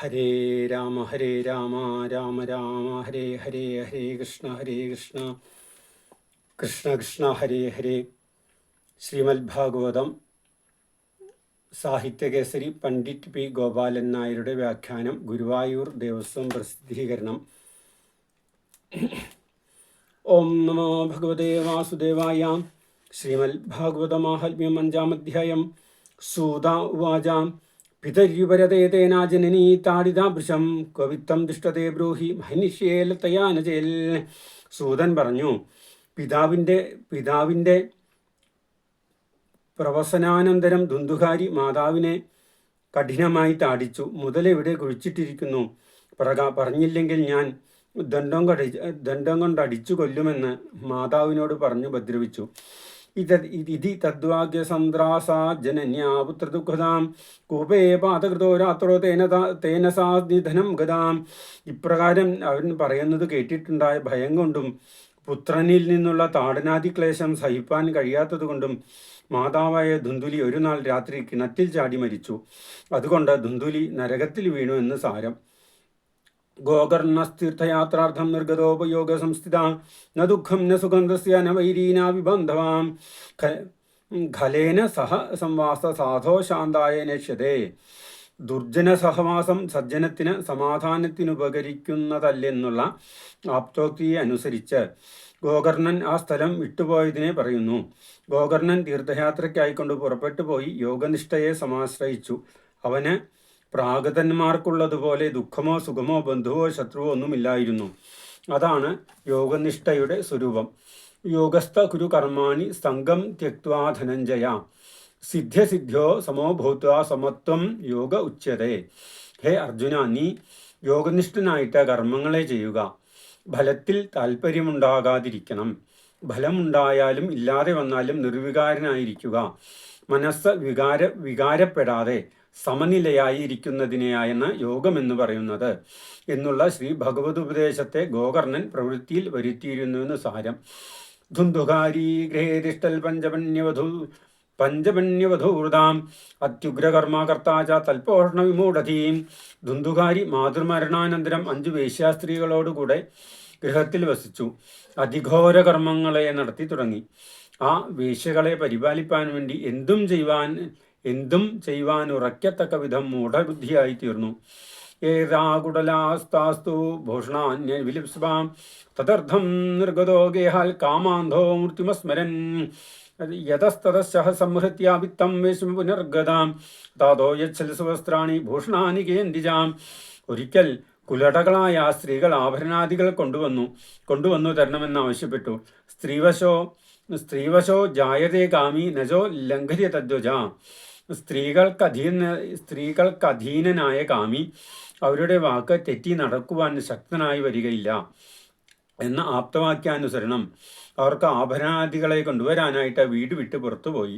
ഹരേ രാമ രാമ രാമ ഹരേ ഹരേ, ഹരേ കൃഷ്ണ കൃഷ്ണ കൃഷ്ണ ഹരേ ഹരേ. Shrimad Bhagavatam സാഹിത്യകേസരി Pandit P Gopalan നായരുടെ വ്യാഖ്യാനം. ഗുരുവായൂർ ദേവസ്വം പ്രസിദ്ധീകരണം. ഓം നമോ ഭഗവതേ വാസുദേവായ. ശ്രീമദ് ഭാഗവതമാഹാത്മ്യം 5-ാം അധ്യായം. സൂത ഉവാച. പിതര്യുപരതേ തേനാ ജനനീ താടിതാഭൃശം കവിത്തം ദുഷ്ടതേ ബ്രൂഹി മഹനിഷ്യേൽ തയാനജേൽ. സൂതൻ പറഞ്ഞു, പിതാവിൻ്റെ പ്രവസനാനന്തരം ദുന്ദുകാരി മാതാവിനെ കഠിനമായി താടിച്ചു. മുതലെവിടെ കുഴിച്ചിട്ടിരിക്കുന്നു, പറഞ്ഞില്ലെങ്കിൽ ഞാൻ ദണ്ഡം കൊണ്ടടിച്ചു കൊല്ലുമെന്ന് മാതാവിനോട് പറഞ്ഞു ഉപദ്രവിച്ചു. ഇതി തദ്വാക്യസന്ത്രാസാ ജനന്യാ പുത്രദുഃഖതാം കൂപേ പാതകൃതോ രാത്രോ തേന സാ നിധനം ഗതാം. ഇപ്രകാരം അവൻ പറയുന്നത് കേട്ടിട്ടുണ്ടായ ഭയം കൊണ്ടും പുത്രനിൽ നിന്നുള്ള താടനാദിക്ലേശം സഹിപ്പാൻ കഴിയാത്തതുകൊണ്ടും മാതാവായ ധുന്ദുലി ഒരു നാൾ രാത്രി കിണറ്റിൽ ചാടി മരിച്ചു. അതുകൊണ്ട് ധുന്ദുലി നരകത്തിൽ വീണു എന്ന് സാരം. ഗോകർണസ്ഥീർത്ഥയാത്രാർത്ഥം നിർഗതോപയോഗ സംസ്ഥിത ന ദുഃഖം ന സുഗന്ധസ്യ ന വൈരീനാ വിബന്ധവാം ഖലേന സഹ സംവാസ സാധോ ശാന്തായ നശ്യതേ. ദുർജന സഹവാസം സജ്ജനത്തിന് സമാധാനത്തിനുപകരിക്കുന്നതല്ലെന്നുള്ള ആപ്തോക്തിയെ അനുസരിച്ച് ഗോകർണൻ ആ സ്ഥലം വിട്ടുപോയതിനെ പറയുന്നു. ഗോകർണൻ തീർത്ഥയാത്രയ്ക്കായിക്കൊണ്ട് പുറപ്പെട്ടു പോയി യോഗനിഷ്ഠയെ സമാശ്രയിച്ചു. അവന് പ്രാഗതന്മാർക്കുള്ളതുപോലെ ദുഃഖമോ സുഖമോ ബന്ധുവോ ശത്രുവോ ഒന്നുമില്ലായിരുന്നു. അതാണ് യോഗനിഷ്ഠയുടെ സ്വരൂപം. യോഗസ്ഥ കുരു കർമാണി സംഘം ത്യക്വാ ധനഞ്ജയ സിദ്ധ്യസിദ്ധ്യോ സമോ ഭൂത്വാ സമത്വം യോഗ ഉച്യതേ. ഹേ അർജുന, നീ യോഗനിഷ്ഠനായിട്ട് കർമ്മങ്ങളെ ചെയ്യുക. ഫലത്തിൽ താല്പര്യമുണ്ടാകാതിരിക്കണം. ഫലമുണ്ടായാലും ഇല്ലാതെ വന്നാലും നിർവികാരനായിരിക്കുക. മനസ്സ് വികാരപ്പെടാതെ സമനിലയായി ഇരിക്കുന്നതിനെയാണ് യോഗമെന്ന് പറയുന്നത് എന്നുള്ള ശ്രീ ഭഗവതുപദേശത്തെ ഗോകർണൻ പ്രവൃത്തിയിൽ വരുത്തിയിരുന്നുവെന്ന് സാരം. ധുന്ദുകാരി ഗൃഹേതിഷ്ടൽ പഞ്ചപണ്യവധൂർതാം അത്യുഗ്രകർമാകർത്താച തൽപോഷണ വിമൂഢധീം. ധുന്ദുകാരി മാതൃമരണാനന്തരം 5 വേശ്യാസ്ത്രീകളോടുകൂടെ ഗൃഹത്തിൽ വസിച്ചു. അതിഘോര കർമ്മങ്ങളെ നടത്തി തുടങ്ങി. ആ വേശ്യകളെ പരിപാലിപ്പാൻ വേണ്ടി എന്തും ചെയ്യുവാൻ ഉറയ്ക്കത്തക്ക വിധം മൂഢബുദ്ധിയായി തീർന്നു. ഏതാകുടലാസ്താസ്തു ഭൂഷണാന്യ വിലിപ്സ്വാം തദർത്ഥം നിർഗതോ ഗേഹാൽ കാമാന്ധോ മൃത്യുമസ്മരൻ യതസ്തതഃ സംഹൃത്യ വിത്തം വേശ്മ പുനർഗതാം താതോ യച്ഛൽസുവസ്ത്രാണി ഭൂഷണാനി കേന്ദിജാം. ഒരിക്കൽ കുലടകളായ ആ സ്ത്രീകൾ ആഭരണാദികൾ കൊണ്ടുവന്നു തരണമെന്ന് ആവശ്യപ്പെട്ടു. സ്ത്രീവശോ ജായതേ കാമി നജോ ലംഘര്യ തദ്വജ. സ്ത്രീകൾക്കധീനനായ കാമി അവരുടെ വാക്ക് തെറ്റി നടക്കുവാൻ ശക്തനായി വരികയില്ല എന്ന ആപ്തവാക്യാനുസരണം അവർക്ക് ആഭരണാദികളെ കൊണ്ടുവരാനായിട്ട് വീട് വിട്ട് പുറത്തുപോയി.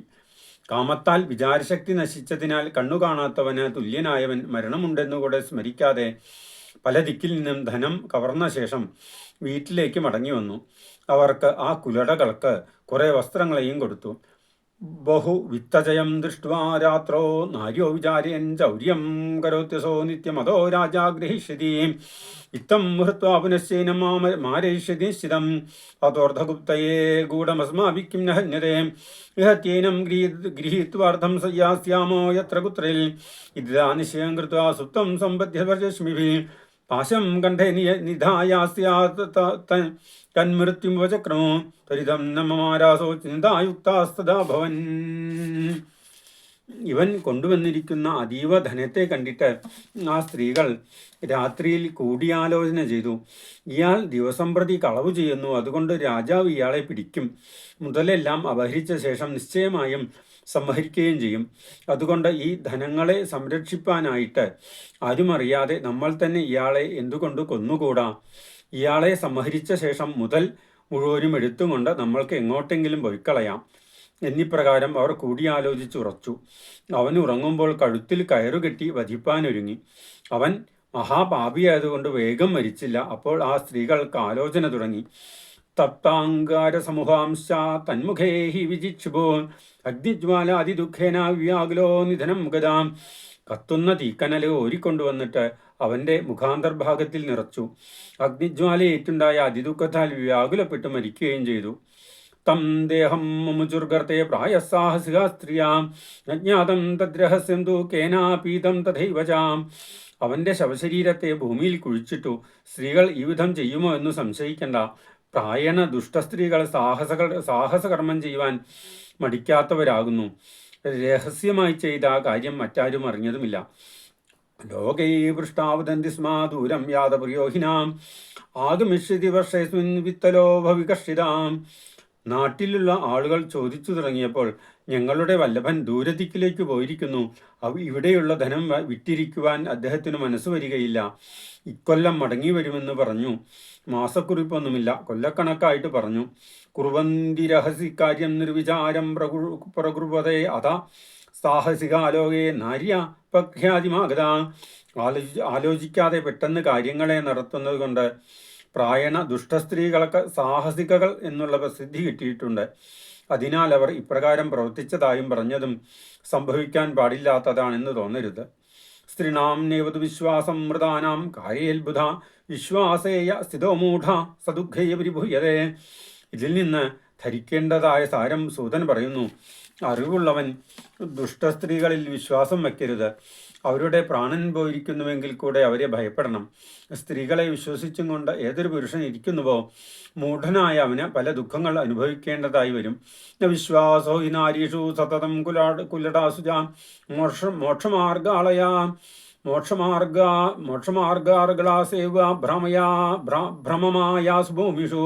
കാമത്താൽ വിചാരശക്തി നശിച്ചതിനാൽ കണ്ണു കാണാത്തവന് തുല്യനായവൻ മരണമുണ്ടെന്നുകൂടെ സ്മരിക്കാതെ പല ദിക്കിൽ നിന്നും ധനം കവർന്ന ശേഷം വീട്ടിലേക്ക് മടങ്ങി വന്നു. അവർക്ക് ആ കുലടകൾക്ക് കുറെ വസ്ത്രങ്ങളെയും കൊടുത്തു. ബഹു വിത്തജയം ദൃഷ്ട്വാ രാത്രോ നാര്യോ വിചാരയൻ ചൗര്യം കരോത്യസോ നിത്യമതോ രാജാ ഗൃഹീഷ്യതി. ഇത്തം ഹൃത്വാ പുനശ്ചൈനം മാരയിഷ്യതി നിശ്ചിതം അതോർദ്ധഗുപ്തയേ ഗൂഢമസ്മാഭിക്കും ന ഹന്യതേ ഇഹത്യേനം ഗൃഹീത്വാർത്ഥം യാസ്യാമോ യത്ര കുത്രയിൽ ഇതാ നിശ്ചയം കൃത്വാ സുപ്തം സമ്പദ്ധ്യവർജസ്മിഭിः പാശം കണ്ഠേ നിധായാസ്യാത് തന്മൃത്യും വചക്രമോ ത്വരിതം നമമാരാസോ ചിന്തായുക്താസ്തദാ ഭവൻ. ഇവൻ കൊണ്ടുവന്നിരിക്കുന്ന അതീവ ധനത്തെ കണ്ടിട്ട് ആ സ്ത്രീകൾ രാത്രിയിൽ കൂടിയാലോചന ചെയ്തു. ഇയാൾ ദിവസം പ്രതി കളവ് ചെയ്യുന്നു, അതുകൊണ്ട് രാജാവ് ഇയാളെ പിടിക്കും. മുതലെല്ലാം അപഹരിച്ച ശേഷം നിശ്ചയമായും സംഹരിക്കുകയും ചെയ്യും. അതുകൊണ്ട് ഈ ധനങ്ങളെ സംരക്ഷിപ്പാനായിട്ട് ആരും അറിയാതെ നമ്മൾ തന്നെ ഇയാളെ എന്തുകൊണ്ട് കൊന്നുകൂടാ? ഇയാളെ സംഹരിച്ച ശേഷം മുതൽ മുഴുവനും എടുത്തുകൊണ്ട് നമ്മൾക്ക് എങ്ങോട്ടെങ്കിലും പോയിക്കളയാം. എന്നിപ്രകാരം അവർ കൂടിയാലോചിച്ചുറച്ചു. അവൻ ഉറങ്ങുമ്പോൾ കഴുത്തിൽ കയറുകെട്ടി വധിപ്പാനൊരുങ്ങി. അവൻ മഹാപാപിയായതുകൊണ്ട് വേഗം മരിച്ചില്ല. അപ്പോൾ ആ സ്ത്രീകൾക്ക് ആലോചന തുടങ്ങി. തപ്താങ്കാരസമുഹാംശ തന്മുഖേ ഹി വിജിക്ഷുഭോ അഗ്നിജ്വാലാതിദുഃഖേന വ്യാകുലോ നിധനം ഗതാം കത്തുന്ന തീക്കനൽ ഓരിക്കൊണ്ടുവന്നിട്ട് അവൻ്റെ മുഖാന്തർഭാഗത്തിൽ നിറച്ചു. അഗ്നിജ്വാലയേറ്റുണ്ടായ അതിദുഃഖത്താൽ വ്യാകുലപ്പെട്ട് മരിക്കുകയും ചെയ്തു. തം ദേഹം മുമുചുർഗർത്തെ പ്രായസാഹസിക സ്ത്രീയാം അജ്ഞാതം തദ്രഹസ്യം തു കേനാപീതം തഥൈവ ചാം. അവൻ്റെ ശവശരീരത്തെ ഭൂമിയിൽ കുഴിച്ചിട്ടു. സ്ത്രീകൾ ഈ വിധം ചെയ്യുമോ എന്ന് സംശയിക്കേണ്ട. പ്രായണ ദുഷ്ടസ്ത്രീകൾ സാഹസകർമ്മം ചെയ്യുവാൻ മടിക്കാത്തവരാകുന്നു. രഹസ്യമായി ചെയ്ത ആ കാര്യം മറ്റാരും അറിഞ്ഞതുമില്ല. ലോകൈ പൃഷ്ടാവദന്തി സ്മാ ദൂരം യാതപ്രിയോഹിനാം ആഗമിഷ്യതി വർഷേസ്മിൻ വിത്തലോ ഭവികർഷിതാം. നാട്ടിലുള്ള ആളുകൾ ചോദിച്ചു തുടങ്ങിയപ്പോൾ ഞങ്ങളുടെ വല്ലഭൻ ദൂരദിക്കിലേക്ക് പോയിരിക്കുന്നു, ഇവിടെയുള്ള ധനം വിറ്റിരിക്കുവാൻ അദ്ദേഹത്തിന് മനസ്സ് വരികയില്ല, ഇക്കൊല്ലം മടങ്ങി വരുമെന്ന് പറഞ്ഞു. മാസക്കുറിപ്പൊന്നുമില്ല, കൊല്ലക്കണക്കായിട്ട് പറഞ്ഞു. കുറുവന്തി രഹസ്യക്കാര്യം നിർവിചാരം പ്രകുർവതേ അതാ സാഹസികാലോകേ നാര്യ പ്രഖ്യാതിമാഗത. ആലോചിക്കാതെ പെട്ടെന്ന് കാര്യങ്ങളെ നടത്തുന്നത് കൊണ്ട് പ്രായണ ദുഷ്ടസ്ത്രീകൾക്ക് സാഹസികകൾ എന്നുള്ള പ്രസിദ്ധി കിട്ടിയിട്ടുണ്ട്. അതിനാൽ അവർ ഇപ്രകാരം പ്രവർത്തിച്ചതായും പറഞ്ഞതും സംഭവിക്കാൻ പാടില്ലാത്തതാണെന്ന് തോന്നരുത്. സ്ത്രീണാം നേവതു വിശ്വാസം മൃതാനാം കാര്യേത്ഭുത വിശ്വാസേയ സ്ഥിതോ മൂഢ സദുഃഖേ പരിഭൂയതേ. ഇതിൽ നിന്ന് ധരിക്കേണ്ടതായ സാരം സൂതൻ പറയുന്നു. അറിവുള്ളവൻ ദുഷ്ടസ്ത്രീകളിൽ വിശ്വാസം വയ്ക്കരുത്. അവരുടെ പ്രാണൻ പോയിരിക്കുന്നുവെങ്കിൽ കൂടെ അവരെ ഭയപ്പെടണം. സ്ത്രീകളെ വിശ്വസിച്ചും കൊണ്ട് ഏതൊരു പുരുഷൻ ഇരിക്കുന്നുവോ മൂഢനായ അവന് പല ദുഃഖങ്ങൾ അനുഭവിക്കേണ്ടതായി വരും. വിശ്വാസോ ഹി നാരീഷു സതതം കുലടാസുജാ മോക്ഷമാർഗാളയാ മോക്ഷമാർഗാർഗളാസേവ ഭ്രമമായാസു ഭൂമിഷു.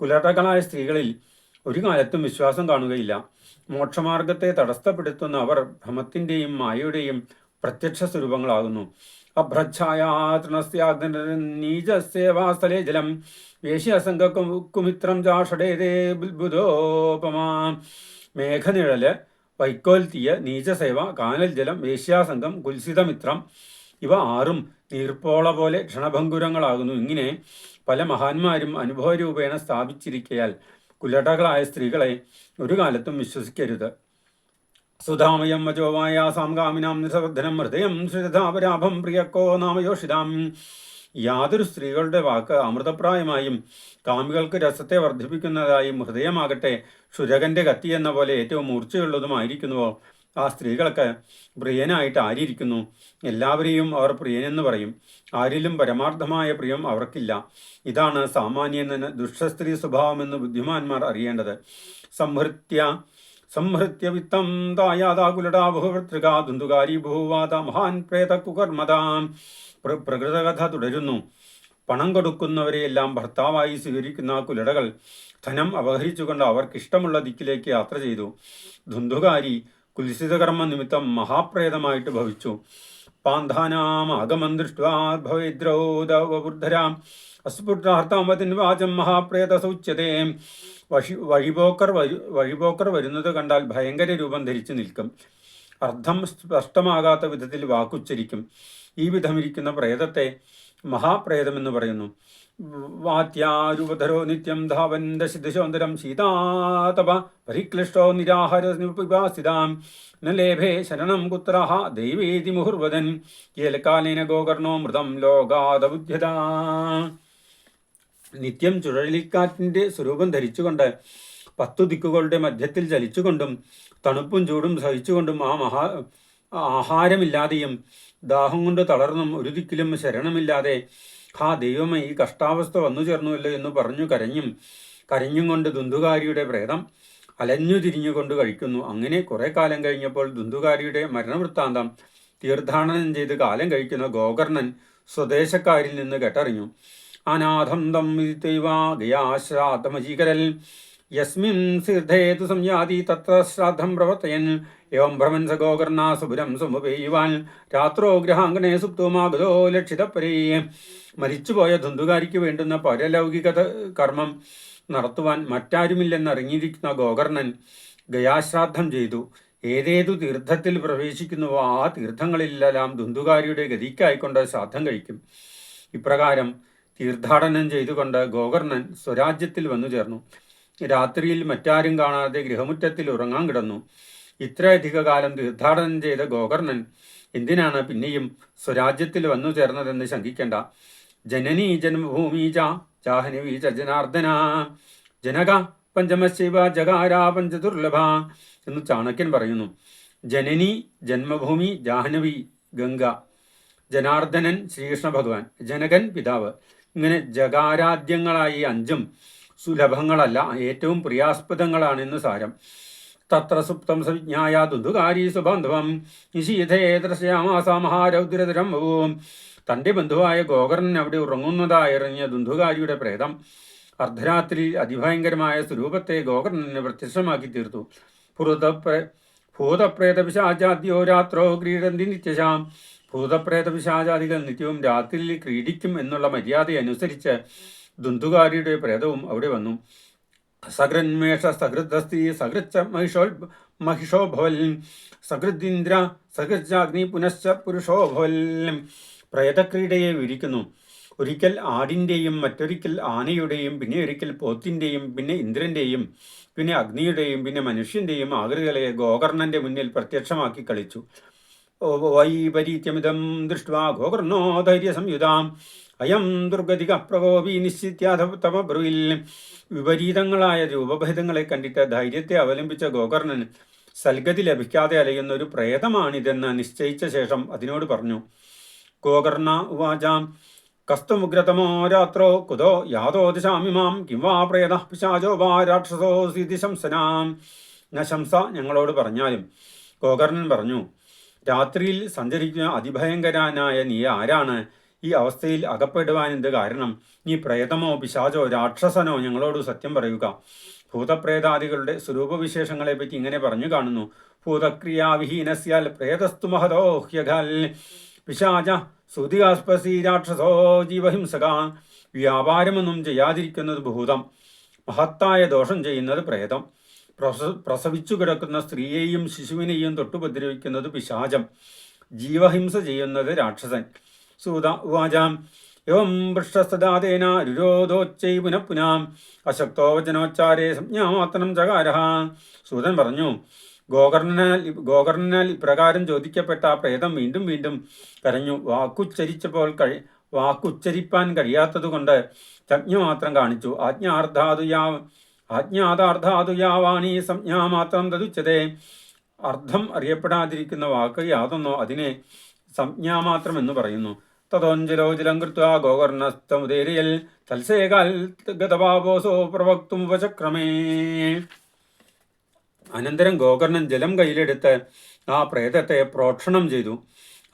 കുലടകളായ സ്ത്രീകളിൽ ഒരു കാലത്തും വിശ്വാസം കാണുകയില്ല. മോക്ഷമാർഗത്തെ തടസ്സപ്പെടുത്തുന്ന അവർ ഭ്രമത്തിൻ്റെയും മായയുടെയും പ്രത്യക്ഷ സ്വരൂപങ്ങളാകുന്നു. അഭ്രച്ഛായാതൃണസ്യാഗ്നീജസേവാസ്ഥലേ ജലം വേശ്യാസംഗക്കുമിത്രം ചാഷടേതേ ബുദ്ബുധോപമാ. മേഘനിഴല്, വൈക്കോൽത്തീയ, നീചസേവ, കാനൽ ജലം, വേശ്യാസംഗം, കുൽസിതമിത്രം ഇവ ആറും നീർപ്പോള പോലെ ക്ഷണഭംഗുരങ്ങളാകുന്നു. ഇങ്ങനെ പല മഹാന്മാരും അനുഭവരൂപേണ സ്ഥാപിച്ചിരിക്കയാൽ കുലടകളായ സ്ത്രീകളെ ഒരു കാലത്തും വിശ്വസിക്കരുത്. സുധാമയം വചോവായാസാം കാമിനാം നിസവർദ്ധനം ഹൃദയം ശ്രീധാപരാഭം പ്രിയക്കോ നാമയോഷിതാം. യാതൊരു സ്ത്രീകളുടെ വാക്ക് അമൃതപ്രായമായും കാമികൾക്ക് രസത്തെ വർദ്ധിപ്പിക്കുന്നതായും ഹൃദയമാകട്ടെ ക്ഷുരകന്റെ കത്തി എന്ന പോലെ ഏറ്റവും മൂർച്ചയുള്ളതുമായിരിക്കുന്നുവോ ആ സ്ത്രീകൾക്ക് പ്രിയനായിട്ട് ആരിയിരിക്കുന്നു? എല്ലാവരെയും അവർ പ്രിയനെന്ന് പറയും. ആരിലും പരമാർത്ഥമായ പ്രിയം അവർക്കില്ല. ഇതാണ് സാമാന്യൻ ദുഷ്ടസ്ത്രീ സ്വഭാവമെന്ന് ബുദ്ധിമാന്മാർ അറിയേണ്ടത്. സംഹൃത്യ വിത്തം തായാതാകുലടാ ബഹുഭർത്തൃകാ ദുന്ദുകാരി ബഹുവാത മഹാൻ പ്രേത കുകർമ്മതാം. പ്രകൃതകഥ തുടരുന്നു. പണം കൊടുക്കുന്നവരെയെല്ലാം ഭർത്താവായി സ്വീകരിക്കുന്ന കുലടകൾ ധനം അപഹരിച്ചുകൊണ്ട് അവർക്കിഷ്ടമുള്ള ദിക്കിലേക്ക് യാത്ര ചെയ്തു. ധുന്ധുകാരി കുൽസിതകർമ്മ നിമിത്തം മഹാപ്രേതമായിട്ട് ഭവിച്ചു. പാന്ധാനാമാഗമം ദൃഷ്ട്വാ ഭവേദ്രൗദവൃദ്ധരാം അസ്ഫുടാർത്ഥമതിൻ വാചം മഹാപ്രേത സൗച്യതേ. വഴിപോക്കർ വരുന്നത് കണ്ടാൽ ഭയങ്കര രൂപം ധരിച്ചു നിൽക്കും. അർത്ഥം സ്പഷ്ടമാകാത്ത വിധത്തിൽ വാക്കുച്ചരിക്കും. ഈ വിധമിരിക്കുന്ന പ്രേതത്തെ മഹാപ്രേതമെന്ന് പറയുന്നു. വാത്യാരൂപധരോ നിത്യം ധാവൻ ദശദിശോന്തരം ശീതാതപ പരിക്ലിഷ്ടോ നിരാഹാരനിപിപാസിതാം ന ലേഭേ ശരണം കുത്രഃ ദൈവേതി മുഹുർവദൻ കേലകാലേന ഗോകർണോ മൃതം ലോകാദബുദ്ധ്യതാ. നിത്യം ചുഴലിക്കാറ്റിൻ്റെ സ്വരൂപം ധരിച്ചുകൊണ്ട് 10 ദിക്കുകളുടെ മധ്യത്തിൽ ചലിച്ചുകൊണ്ടും തണുപ്പും ചൂടും സഹിച്ചുകൊണ്ടും ആഹാരമില്ലാതെയും ദാഹം കൊണ്ട് തളർന്നും ഒരു ദിക്കിലും ശരണമില്ലാതെ ദൈവമേ ഈ കഷ്ടാവസ്ഥ വന്നു ചേർന്നുവല്ലോ എന്ന് പറഞ്ഞു കരഞ്ഞും കൊണ്ട് ദുന്ദുകാരിയുടെ പ്രേതം അലഞ്ഞു തിരിഞ്ഞുകൊണ്ട് കഴിക്കുന്നു. അങ്ങനെ കുറെ കാലം കഴിഞ്ഞപ്പോൾ ദുന്ദുകാരിയുടെ മരണവൃത്താന്തം തീർത്ഥാടനം ചെയ്ത് കാലം കഴിക്കുന്ന ഗോകർണൻ സ്വദേശക്കാരിൽ നിന്ന് കേട്ടറിഞ്ഞു. അനാഥം തം വിദിത്വൈവാഗയാശ്രാദ്ധമജീകരൽ യസ്മിൻ സിദ്ധേതു സംയാതി തത്ര ശ്രാദ്ധം പ്രവർത്തയൻ എവം ഭ്രമൻ സ ഗോകർണ സുപുരം സമുപേയുവാൻ രാത്രോ ഗൃഹാങ്കണേ സുപ്തോമാഗതോ ലക്ഷിതപരേ. മരിച്ചുപോയ ധുന്ധുകാരിക്ക് വേണ്ടുന്ന പരലൗകിക കർമ്മം നടത്തുവാൻ മറ്റാരുമില്ലെന്നറിഞ്ഞിരിക്കുന്ന ഗോകർണൻ ഗയാശ്രാദ്ധം ചെയ്തു. ഏതേതു തീർത്ഥത്തിൽ പ്രവേശിക്കുന്നുവോ ആ തീർത്ഥങ്ങളിലെല്ലാം ധുന്ധുകാരിയുടെ ഗതിക്കായിക്കൊണ്ട് ശ്രാദ്ധം കഴിക്കും. ഇപ്രകാരം തീർത്ഥാടനം ചെയ്തുകൊണ്ട് ഗോകർണൻ സ്വരാജ്യത്തിൽ വന്നു ചേർന്നു. രാത്രിയിൽ മറ്റാരും കാണാതെ ഗൃഹമുറ്റത്തിൽ ഉറങ്ങാൻ കിടന്നു. ഇത്രയധിക കാലം തീർത്ഥാടനം ചെയ്ത ഗോകർണൻ എന്തിനാണ് പിന്നെയും സ്വരാജ്യത്തിൽ വന്നു ചേർന്നതെന്ന് ശങ്കിക്കേണ്ട. ജനനീ ജന്മഭൂമി ജാഹ്നവീ ജനാർദ്ദന ജനക പഞ്ചമശിവ ജകാരാ പഞ്ചദുർലഭ എന്ന് ചാണക്യൻ പറയുന്നു. ജനനി ജന്മഭൂമി ജാഹ്നവി ഗംഗ, ജനാർദ്ദനൻ ശ്രീകൃഷ്ണ ഭഗവാൻ, ജനകൻ പിതാവ്. ഇങ്ങനെ ജകാരാദ്യങ്ങളായി അഞ്ചും സുലഭങ്ങളല്ല, ഏറ്റവും പ്രിയാസ്പദങ്ങളാണെന്ന് സാരം. തത്ര സുപ്തം സവിജ്ഞായ ദുന്ധുകാരി സുബന്ധവം നിശീഥേ ദർശയാമാസ മഹാരൗദ്രതരം ഭൂവും. തൻ്റെ ബന്ധുവായ ഗോകർണൻ അവിടെ ഉറങ്ങുന്നതായറിഞ്ഞ ദുന്ധുകാരിയുടെ പ്രേതം അർദ്ധരാത്രി അതിഭയങ്കരമായ സ്വരൂപത്തെ ഗോകർണന് പ്രത്യക്ഷമാക്കി തീർത്തു. ഭൂതപ്രേതപിശാചാദ്യോ രാത്രോ ക്രീഡന്തി നിത്യശാം. ഭൂതപ്രേതപിശാചാദികൾ നിത്യവും രാത്രിയിൽ ക്രീഡിക്കും എന്നുള്ള മര്യാദയനുസരിച്ച് ദുന്ധുകാരിയുടെ പ്രേതവും അവിടെ വന്നു. സകൃന്മേഷ സഹൃദസ്തി സഹൃച്ച മഹിഷോ ഭവൽ സഹൃദിന്ദ്ര സഹൃജാഗ്നി പുനശ്ച പുരുഷോ ഭവൽ. പ്രേതക്രീഡയെ വിവരിക്കുന്നു. ഒരിക്കൽ ആടിൻ്റെയും മറ്റൊരിക്കൽ ആനയുടെയും പിന്നെ ഒരിക്കൽ പോത്തിൻ്റെയും പിന്നെ ഇന്ദ്രൻ്റെയും പിന്നെ അഗ്നിയുടെയും പിന്നെ മനുഷ്യൻ്റെയും ആകൃതികളെ ഗോകർണന്റെ മുന്നിൽ പ്രത്യക്ഷമാക്കി കളിച്ചു. വൈപരീത്യമിതം ദൃഷ്ട്വാ ഗോകർണോ ധൈര്യസംയുതാം അയം ദുർഗതിക പ്രകോപി നിശ്ചിത്യാധമബ്രുവിൽ. വിപരീതങ്ങളായ രൂപഭേദങ്ങളെ കണ്ടിട്ട് ധൈര്യത്തെ അവലംബിച്ച ഗോകർണൻ സൽഗതി ലഭിക്കാതെ അലയുന്ന ഒരു പ്രേതമാണിതെന്ന് നിശ്ചയിച്ച ശേഷം അതിനോട് പറഞ്ഞു. ഗോകർണ ഉവാചാം കസ്തുമുഗ്രതമോ രാത്രോ കുതോ യാതോ ദിശാമിമാം കിം വാ പ്രേത പിശാചോ വാ രാക്ഷസോ ശംസനാം. ശംസ ഞങ്ങളോട് പറഞ്ഞാലും. ഗോകർണൻ പറഞ്ഞു, രാത്രിയിൽ സഞ്ചരിക്കുന്ന അതിഭയങ്കരനായ നീ ആരാണ്? ഈ അവസ്ഥയിൽ അകപ്പെടുവാൻ എന്ത് കാരണം? നീ പ്രേതമോ പിശാചോ രാക്ഷസനോ? ഞങ്ങളോട് സത്യം പറയുക. ഭൂതപ്രേതാദികളുടെ സ്വരൂപവിശേഷങ്ങളെപ്പറ്റി ഇങ്ങനെ പറഞ്ഞു കാണുന്നു. ഭൂതക്രിയാവിഹീനസ്യാൽ പ്രേതസ്തു മഹതോ ഹ്യഖൽ പിശാച സുതികാസ്പസി രാക്ഷസോ ജീവഹിംസക. വ്യാപാരമൊന്നും ചെയ്യാതിരിക്കുന്നത് ഭൂതം, മഹത്തായ ദോഷം ചെയ്യുന്നത് പ്രേതം, പ്രസവിച്ചു കിടക്കുന്ന സ്ത്രീയെയും ശിശുവിനെയും തൊട്ടുപദ്രവിക്കുന്നത് പിശാചം, ജീവഹിംസ ചെയ്യുന്നത് രാക്ഷസൻ. സൂത ഉവാചാം എവം പൃഷ്ടസദാതേന രുരോധോച്ചൈ പുനഃപുനാം അശക്തോ വചനോച്ചാരേ സംജ്ഞാമാത്രം ചകാരഃ. സൂതൻ പറഞ്ഞു, ഗോകർണനാൽ ഇപ്രകാരം ചോദിക്കപ്പെട്ട ആ പ്രേതം വീണ്ടും വീണ്ടും കരഞ്ഞു. വാക്കുച്ചരിപ്പാൻ കഴിയാത്തതുകൊണ്ട് സംജ്ഞ മാത്രം കാണിച്ചു. ആജ്ഞാതാർത്ഥാതുയാവാണി സംജ്ഞാമാത്രം തതുച്യതേ. അർത്ഥം അറിയപ്പെടാതിരിക്കുന്ന വാക്ക് യാതൊന്നോ അതിനെ സംജ്ഞാമാത്രം എന്ന് പറയുന്നു. തതോഞ്ജലോ ജലം കൃത്വാ ഗോകർണസ്തമുദേരിയൽ തൽസേകാൽ ഗതപാപോസോ പ്രവക്തും ഉപചക്രമേ. അനന്തരം ഗോകർണൻ ജലം കയ്യിലെടുത്ത് ആ പ്രേതത്തെ പ്രോക്ഷണം ചെയ്തു.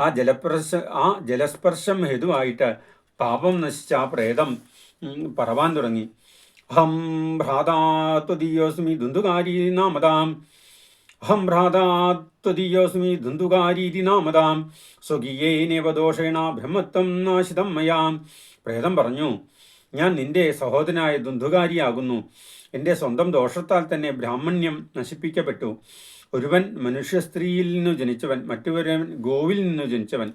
ആ ജലസ്പർശം ഹേതുവായിട്ട് പാപം നശിച്ച ആ പ്രേതം പറവാൻ തുടങ്ങി. അഹം ഭ്രാതാത്വദീയോസ്മി ധുന്ധുകാരീ നാമതാം അഹം ഭ്രാതാത്വദീയോസ്മി ധുന്ധുകാരീതി നാമതാം സ്വകീയേനേവ ദോഷേണ ബ്രഹ്മത്വം നാശിതം മയാം. പ്രേതം പറഞ്ഞു, ഞാൻ നിന്റെ സഹോദരനായ ധുന്ധുകാരിയാകുന്നു. എൻ്റെ സ്വന്തം ദോഷത്താൽ തന്നെ ബ്രാഹ്മണ്യം നശിപ്പിക്കപ്പെട്ടു. ഒരുവൻ മനുഷ്യ സ്ത്രീയിൽ നിന്നു ജനിച്ചവൻ, മറ്റൊരുവൻ ഗോവിൽ നിന്നു ജനിച്ചവൻ.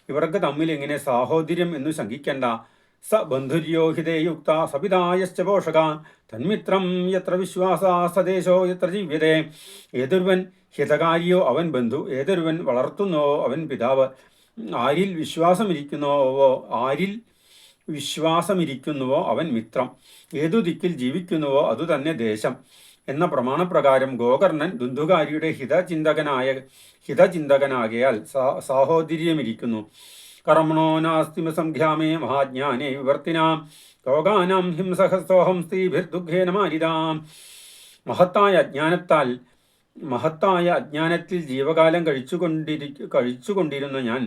ഇവർക്ക് തമ്മിൽ എങ്ങനെ സാഹോദര്യം എന്നു ശങ്കിക്കേണ്ട. സ ബന്ധുര്യോഹിതേ യുക്ത സപിതായശ്ച പോഷക തന്മിത്രം യത്ര വിശ്വാസ സദേശോ യത്ര ജീവിതേ. ഏതൊരുവൻ ഹിതകാരിയോ അവൻ ബന്ധു, ഏതൊരുവൻ വളർത്തുന്നുവോ അവൻ പിതാവ്. ആരിൽ വിശ്വാസമിരിക്കുന്നുവോ അവൻ മിത്രം, ഏതു ദിക്കിൽ ജീവിക്കുന്നുവോ അതുതന്നെ ദേശം എന്ന പ്രമാണപ്രകാരം ഗോകർണൻ ദുന്ധുകാരിയുടെ ഹിതചിന്തകനാകയാൽ സാഹോദര്യമിരിക്കുന്നു. കർമ്മണോ നാസ്തിമ സംഖ്യാമേ മഹാജ്ഞാനേ വിവർത്തിനാം ലോകാനാം ഹിംസഹസ്തോഹം സ്ത്രീഭിർദുഃഖേന മാരിതാം. മഹത്തായ അജ്ഞാനത്തിൽ ജീവകാലം കഴിച്ചുകൊണ്ടിരുന്ന ഞാൻ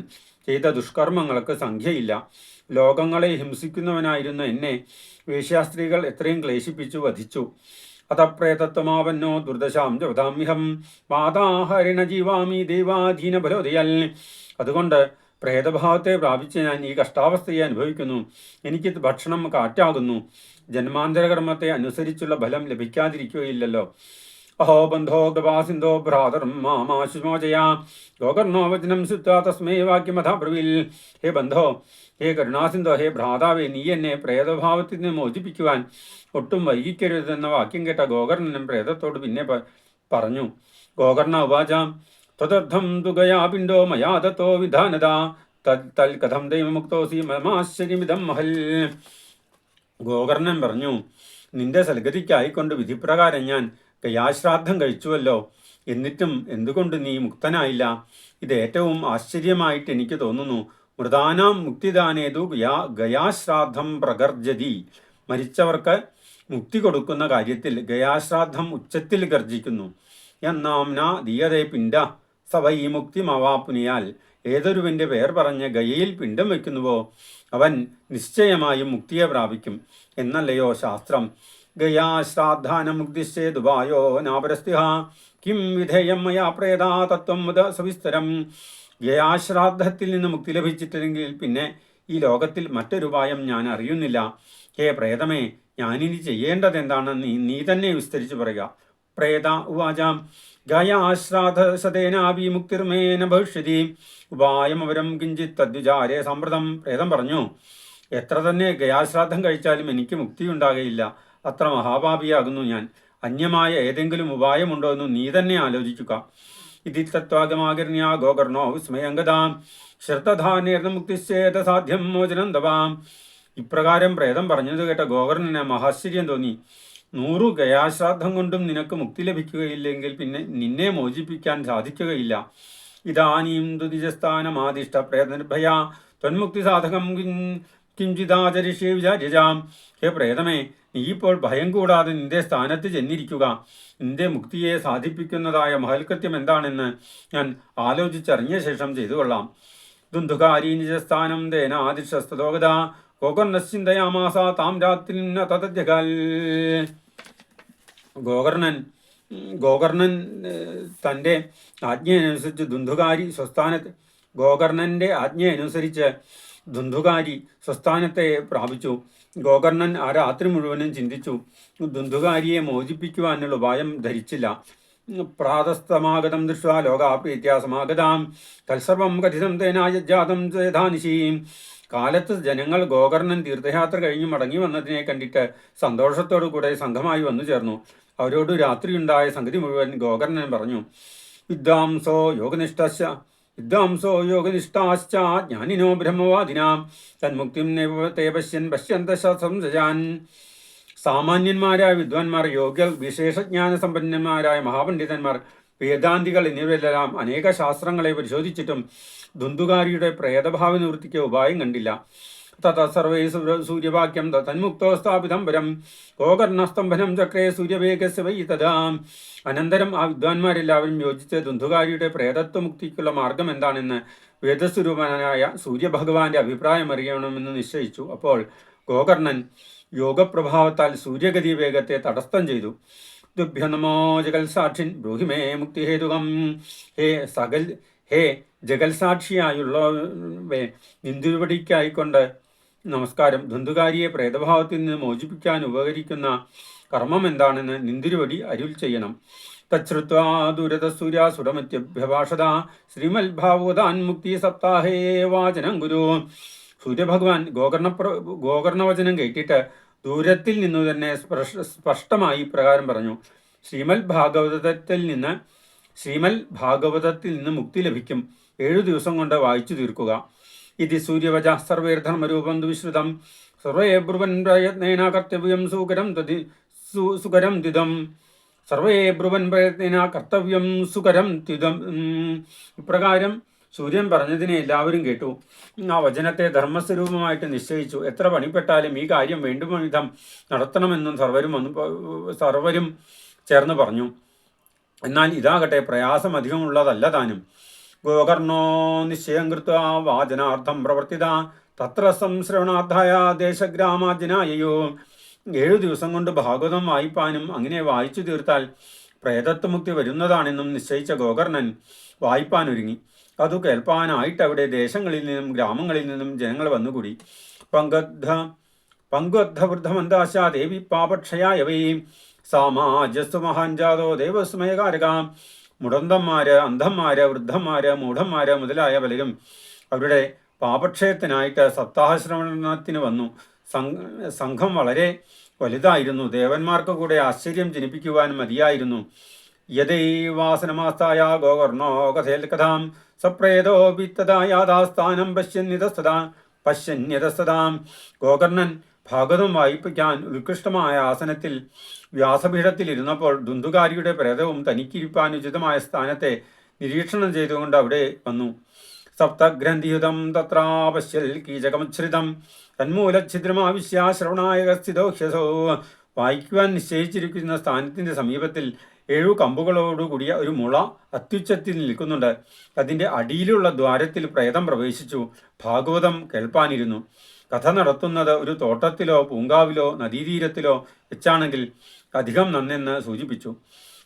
ചെയ്ത ദുഷ്കർമ്മങ്ങൾക്ക് സംഖ്യയില്ല. ലോകങ്ങളെ ഹിംസിക്കുന്നവനായിരുന്ന എന്നെ വേശ്യാസ്ത്രീകൾ എത്രയും ക്ലേശിപ്പിച്ചു വധിച്ചു. അതപ്രേതത്വമാവന്നോ ദുർദശാം ജവതാമ്യഹം വാതാഹരിണ ജീവാമി ദേവാധീന ഫലോദയൽ. അതുകൊണ്ട് പ്രേതഭാവത്തെ പ്രാപിച്ച് ഞാൻ ഈ കഷ്ടാവസ്ഥയെ അനുഭവിക്കുന്നു. എനിക്ക് ഭക്ഷണം കാറ്റാകുന്നു. ജന്മാന്തരകർമ്മത്തെ അനുസരിച്ചുള്ള ഫലം ലഭിക്കാതിരിക്കുകയില്ലല്ലോ. അഹോ ബന്ധോ കൃപാസിന്ധോ ഭ്രാതരം മാമാശുമോചയാ ഗോകർണോ വചനം ശുദ്ധാ തസ്മേ വാക്യമഥാ ബ്രവിൽ. ഹേ ബന്ധോ, ഹേ കരുണാസിന്ധോ, ഹേ ഭ്രാതാവേ, നീ എന്നെ പ്രേതഭാവത്തിൽ നിന്ന് മോചിപ്പിക്കുവാൻ ഒട്ടും വൈകിക്കരുതെന്ന വാക്യം കേട്ട ഗോകർണനും പ്രേതത്തോട് പിന്നെ പറഞ്ഞു. ഗോകർണ ഉവാച തദർത്ഥം തുകയാ പിണ്ടോ മയാ തത്തോ വിധാനത തൽ കഥം ദൈവമുക്തോസി മമാശ്ചര്യമിതം മഹൽ. ഗോകർണൻ പറഞ്ഞു, നിന്റെ സൽഗതിക്കായിക്കൊണ്ട് വിധിപ്രകാരം ഞാൻ ഗയാശ്രാദ്ധം കഴിച്ചുവല്ലോ, എന്നിട്ടും എന്തുകൊണ്ട് നീ മുക്തനായില്ല? ഇത് ഏറ്റവും ആശ്ചര്യമായിട്ട് എനിക്ക് തോന്നുന്നു. മൃതാനാം മുക്തിദാനേതു ഗയാശ്രാദ്ധം പ്രഗർജതി. മരിച്ചവർക്ക് മുക്തി കൊടുക്കുന്ന കാര്യത്തിൽ ഗയാശ്രാദ്ധം ഉച്ചത്തിൽ ഗർജിക്കുന്നു. എന്നാംന ദീയതേ പിണ്ട സവൈ മുക്തിമവാപ്നുയാൽ. ഏതൊരുവന്റെ പേർ പറഞ്ഞ് ഗയയിൽ പിണ്ടം വയ്ക്കുന്നുവോ അവൻ നിശ്ചയമായും മുക്തിയെ പ്രാപിക്കും എന്നല്ലയോ ശാസ്ത്രം. ഗയാശ്രാദ്ധാനമുക്തിശ്ചേതുപായോ നാപരസ്തിഹ കിം വിധേയം മയാ പ്രേതാ തത്വം മുത സവിസ്തരം. ഗയാശ്രാദ്ധത്തിൽ നിന്ന് മുക്തി ലഭിച്ചിട്ടില്ലെങ്കിൽ പിന്നെ ഈ ലോകത്തിൽ മറ്റൊരുപായം ഞാൻ അറിയുന്നില്ല. ഹേ പ്രേതമേ, ഞാനിനി ചെയ്യേണ്ടത് എന്താണെന്ന് നീ തന്നെ വിസ്തരിച്ചു പറയുക. പ്രേത ഉവാചാം ഗയാശ്രാദ്ധസതേനാഭിമുക്തിർമേന ഭവിഷ്യതി ഉപായമവരം കിഞ്ചിത് തദ്വിചാരേ സമ്പ്രദം. പ്രേതം പറഞ്ഞു, എത്ര തന്നെ ഗയാശ്രാദ്ധം കഴിച്ചാലും എനിക്ക് മുക്തിയുണ്ടാകയില്ല. അത്ര മഹാപാപിയാകുന്നു ഞാൻ. അന്യമായ ഏതെങ്കിലും ഉപായമുണ്ടോ എന്ന് നീ തന്നെ ആലോചിക്കുക. ഇതി തത്വാഗമാകർണ്യ ഗോകർണോ വിസ്മയംഗതാം ശ്രദ്ധധാനേർന്ന മുക്തിശ്ചേത സാധ്യം മോചനം തവാം. ഇപ്രകാരം പ്രേതം പറഞ്ഞത് കേട്ട ഗോകർണന് മഹാശ്ചര്യം തോന്നി. 100 ഗയാശ്രാദ്ധം കൊണ്ടും നിനക്ക് മുക്തി ലഭിക്കുകയില്ലെങ്കിൽ പിന്നെ നിന്നെ മോചിപ്പിക്കാൻ സാധിക്കുകയില്ല. ഇതാനീം ദുതിജസ്ഥാനമാദിഷ്ട പ്രേതനിർഭയ ത്വന്മുക്തി സാധകം കിഞ്ചിതാചരിഷേ വിചാരിജാം. ഹേ പ്രേതമേ, നീ ഇപ്പോൾ ഭയം കൂടാതെ നിന്റെ സ്ഥാനത്ത് ചെന്നിരിക്കുക. നിന്റെ മുക്തിയെ സാധിപ്പിക്കുന്നതായ മഹൽകൃത്യം എന്താണെന്ന് ഞാൻ ആലോചിച്ചറിഞ്ഞ ശേഷം ചെയ്തു കൊള്ളാം. ദുന്ധുകാരി നിജസ്ഥാനം തേനാദിഷ്ടസ്തോഗത ഗോകർണശ്ചിന്തയാമാസ താം രാത്രി തതജഗൽ. ഗോകർണൻ തൻ്റെ ആജ്ഞയനുസരിച്ച് ദുന്ധുകാരി സ്വസ്ഥാനത്ത് ഗോകർണന്റെ ആജ്ഞയനുസരിച്ച് ദുന്ധുകാരി സ്വസ്ഥാനത്തെ പ്രാപിച്ചു. ഗോകർണൻ ആ രാത്രി മുഴുവനും ചിന്തിച്ചു. ദുന്ധുകാരിയെ മോചിപ്പിക്കുവാനുള്ള ഉപായം ധരിച്ചില്ല. പ്രാതസ്തമാഗതം ദൃഷ്ട്വാ ലോകാപ്രീത്യാ സമാഗതാം തത്സർവം കഥിതം തേനായജാതം ചേതാനിശീം. കാലത്ത് ജനങ്ങൾ ഗോകർണൻ തീർത്ഥയാത്ര കഴിഞ്ഞ് മടങ്ങി വന്നതിനെ കണ്ടിട്ട് സന്തോഷത്തോടു കൂടെ സംഘമായി വന്നു ചേർന്നു. അവരോട് രാത്രിയുണ്ടായ സംഗതി മുഴുവൻ ഗോകർണൻ പറഞ്ഞു. വിദ്വാംസോ യോഗനിഷ്ഠാശ്ച ജ്ഞാനിനോ ബ്രഹ്മവാദിനാം തന്മുക്തിം തേ പശ്യന്ത സംശയാൻ. സാമാന്യന്മാരായ വിദ്വാൻമാർ, യോഗ്യർ, വിശേഷജ്ഞാന സമ്പന്നന്മാരായ മഹാപണ്ഡിതന്മാർ, വേദാന്തികൾ എന്നിവരെല്ലാം അനേക ശാസ്ത്രങ്ങളെ പരിശോധിച്ചിട്ടും ദുന്ധുകാരിയുടെ പ്രേതഭാവ നിവൃത്തിക്ക് ഉപായം കണ്ടില്ല. തഥ സർവേ സൂര്യവാക്യം തന്മുക്തോ സ്ഥാപിതം പരം ഗോകർണസ്തംഭനം ചക്രേ സൂര്യവേഗസ്യ വൈ തഥാ. അനന്തരം ആ വിദ്വാൻമാരെല്ലാവരും യോജിച്ച് ദുന്ധുകാരിയുടെ പ്രേതത്വമുക്തിക്കുള്ള മാർഗം എന്താണെന്ന് വേദസ്വരൂപനായ സൂര്യഭഗവാന്റെ അഭിപ്രായം അറിയണമെന്ന് നിശ്ചയിച്ചു. അപ്പോൾ ഗോകർണൻ യോഗപ്രഭാവത്താൽ സൂര്യഗതി വേഗത്തെ തടസ്സം ചെയ്തു. തുഭ്യ നമോ ജഗൽ സാക്ഷിൻ ബ്രൂഹിമേ മുക്തിഹേതുകം. ഹേ ജഗൽ സാക്ഷിയായുള്ള നിന്ദുപടിക്കായിക്കൊണ്ട് നമസ്കാരം. ധുന്ധുകാരിയെ പ്രേതഭാവത്തിൽ നിന്ന് മോചിപ്പിക്കാൻ ഉപകരിക്കുന്ന കർമ്മം എന്താണെന്ന് നിന്തിരുവടി അരുൾ ചെയ്യണം. തച്ഛ്രുത്വാ ദൂരതസൂര്യാസുരമത്യഭ്യഭാഷത ശ്രീമൽഭാവോദാൻ മുക്തി സപ്താഹേ വാചനം ഗുരു. സൂര്യഭഗവാൻ ഗോകർണവചനം കേട്ടിട്ട് ദൂരത്തിൽ നിന്നു തന്നെ സ്പഷ്ടമായി പ്രകാരം പറഞ്ഞു. ശ്രീമൽ ഭാഗവതത്തിൽ നിന്ന് മുക്തി ലഭിക്കും. 7 ദിവസം കൊണ്ട് വായിച്ചു തീർക്കുക. ഇത് സൂര്യവച സർവേർധർമ്മരൂപം വിശ്രുതം സർവേ ബ്രുവൻ പ്രയത്നേന കർത്തവ്യം സുകരം ത്വിതം. സർവേ ബ്രുവൻ പ്രയത്നേന കർത്തവ്യം സുകരം ത്വിതം. ഇപ്രകാരം സൂര്യൻ പറഞ്ഞതിനെ എല്ലാവരും കേട്ടു. ആ വചനത്തെ ധർമ്മസ്വരൂപമായിട്ട് നിശ്ചയിച്ചു. എത്ര പണിപ്പെട്ടാലും ഈ കാര്യം വേണ്ടും വിധം നടത്തണമെന്നും സർവരും ചേർന്ന് പറഞ്ഞു. എന്നാൽ ഇതാകട്ടെ പ്രയാസം അധികമുള്ളതല്ല താനും. ഗോകർണോ നിശ്ചയം കൃത്വാ വാചനാർത്ഥം പ്രവർത്തിത തത്ര സംശ്രവണാർത്ഥായ ദേശഗ്രാമാജനായയോ. 7 ദിവസം കൊണ്ട് ഭാഗവതം വായിപ്പാനും അങ്ങനെ വായിച്ചു തീർത്താൽ പ്രേതത്വമുക്തി വരുന്നതാണെന്നും നിശ്ചയിച്ച ഗോകർണൻ വായിപ്പാനൊരുങ്ങി. അതു കേൾപ്പാനായിട്ട് അവിടെ ദേശങ്ങളിൽ നിന്നും ഗ്രാമങ്ങളിൽ നിന്നും ജനങ്ങൾ വന്നുകൂടി. പങ്കുദ്ധവൃദ്ധമന്ദാശ ദേവി പാപക്ഷയായവൈ സാമാജസ്തു മഹാൻജാതോ ദേവസ്മയകാരക. മുടന്തന്മാര്, അന്ധന്മാര്, വൃദ്ധന്മാര്, മൂഢന്മാര് മുതലായ പലരും അവരുടെ പാപക്ഷയത്തിനായിട്ട് സപ്താഹശ്രവണത്തിന് വന്നു. സംഘം വളരെ വലുതായിരുന്നു. ദേവന്മാർക്ക് കൂടെ ആശ്ചര്യം ജനിപ്പിക്കുവാനും മതിയായിരുന്നു. യദൈവാസനമാസ്തായ ഗോകർണോ കഥേൽകഥാം സപ്രേതോപി തഥാ യാഥാസ്ഥാനം പശ്യന്യതസ്തതാം. ഗോകർണൻ ഭാഗവതം വായിപ്പിക്കാൻ ഉത്കൃഷ്ടമായ ആസനത്തിൽ വ്യാസപീഠത്തിലിരുന്നപ്പോൾ ദുന്ദുകാരിയുടെ പ്രേതവും തനിക്കിരിപ്പാനുചിതമായ സ്ഥാനത്തെ നിരീക്ഷണം ചെയ്തുകൊണ്ട് അവിടെ വന്നു. സപ്തഗ്രന്ഥിയുതം തത്രാപശ്യൽ കീചകമുച്ഛ്രിതം തന്മൂലഛിദ്രമാവിശ്യ ശ്രവണായ സ്ഥിതോ ഹ്യസോ. വായിക്കുവാൻ നിശ്ചയിച്ചിരിക്കുന്ന സ്ഥാനത്തിന്റെ സമീപത്തിൽ 7 കമ്പുകളോടുകൂടിയ ഒരു മുള അത്യുച്ചത്തിൽ നിൽക്കുന്നുണ്ട്. അതിൻ്റെ അടിയിലുള്ള ദ്വാരത്തിൽ പ്രേതം പ്രവേശിച്ചു ഭാഗവതം കേൾപ്പാനിരുന്നു. കഥ നടത്തുന്നത് ഒരു തോട്ടത്തിലോ പൂങ്കാവിലോ നദീതീരത്തിലോ വെച്ചാണെങ്കിൽ അധികം നന്നെന്ന് സൂചിപ്പിച്ചു.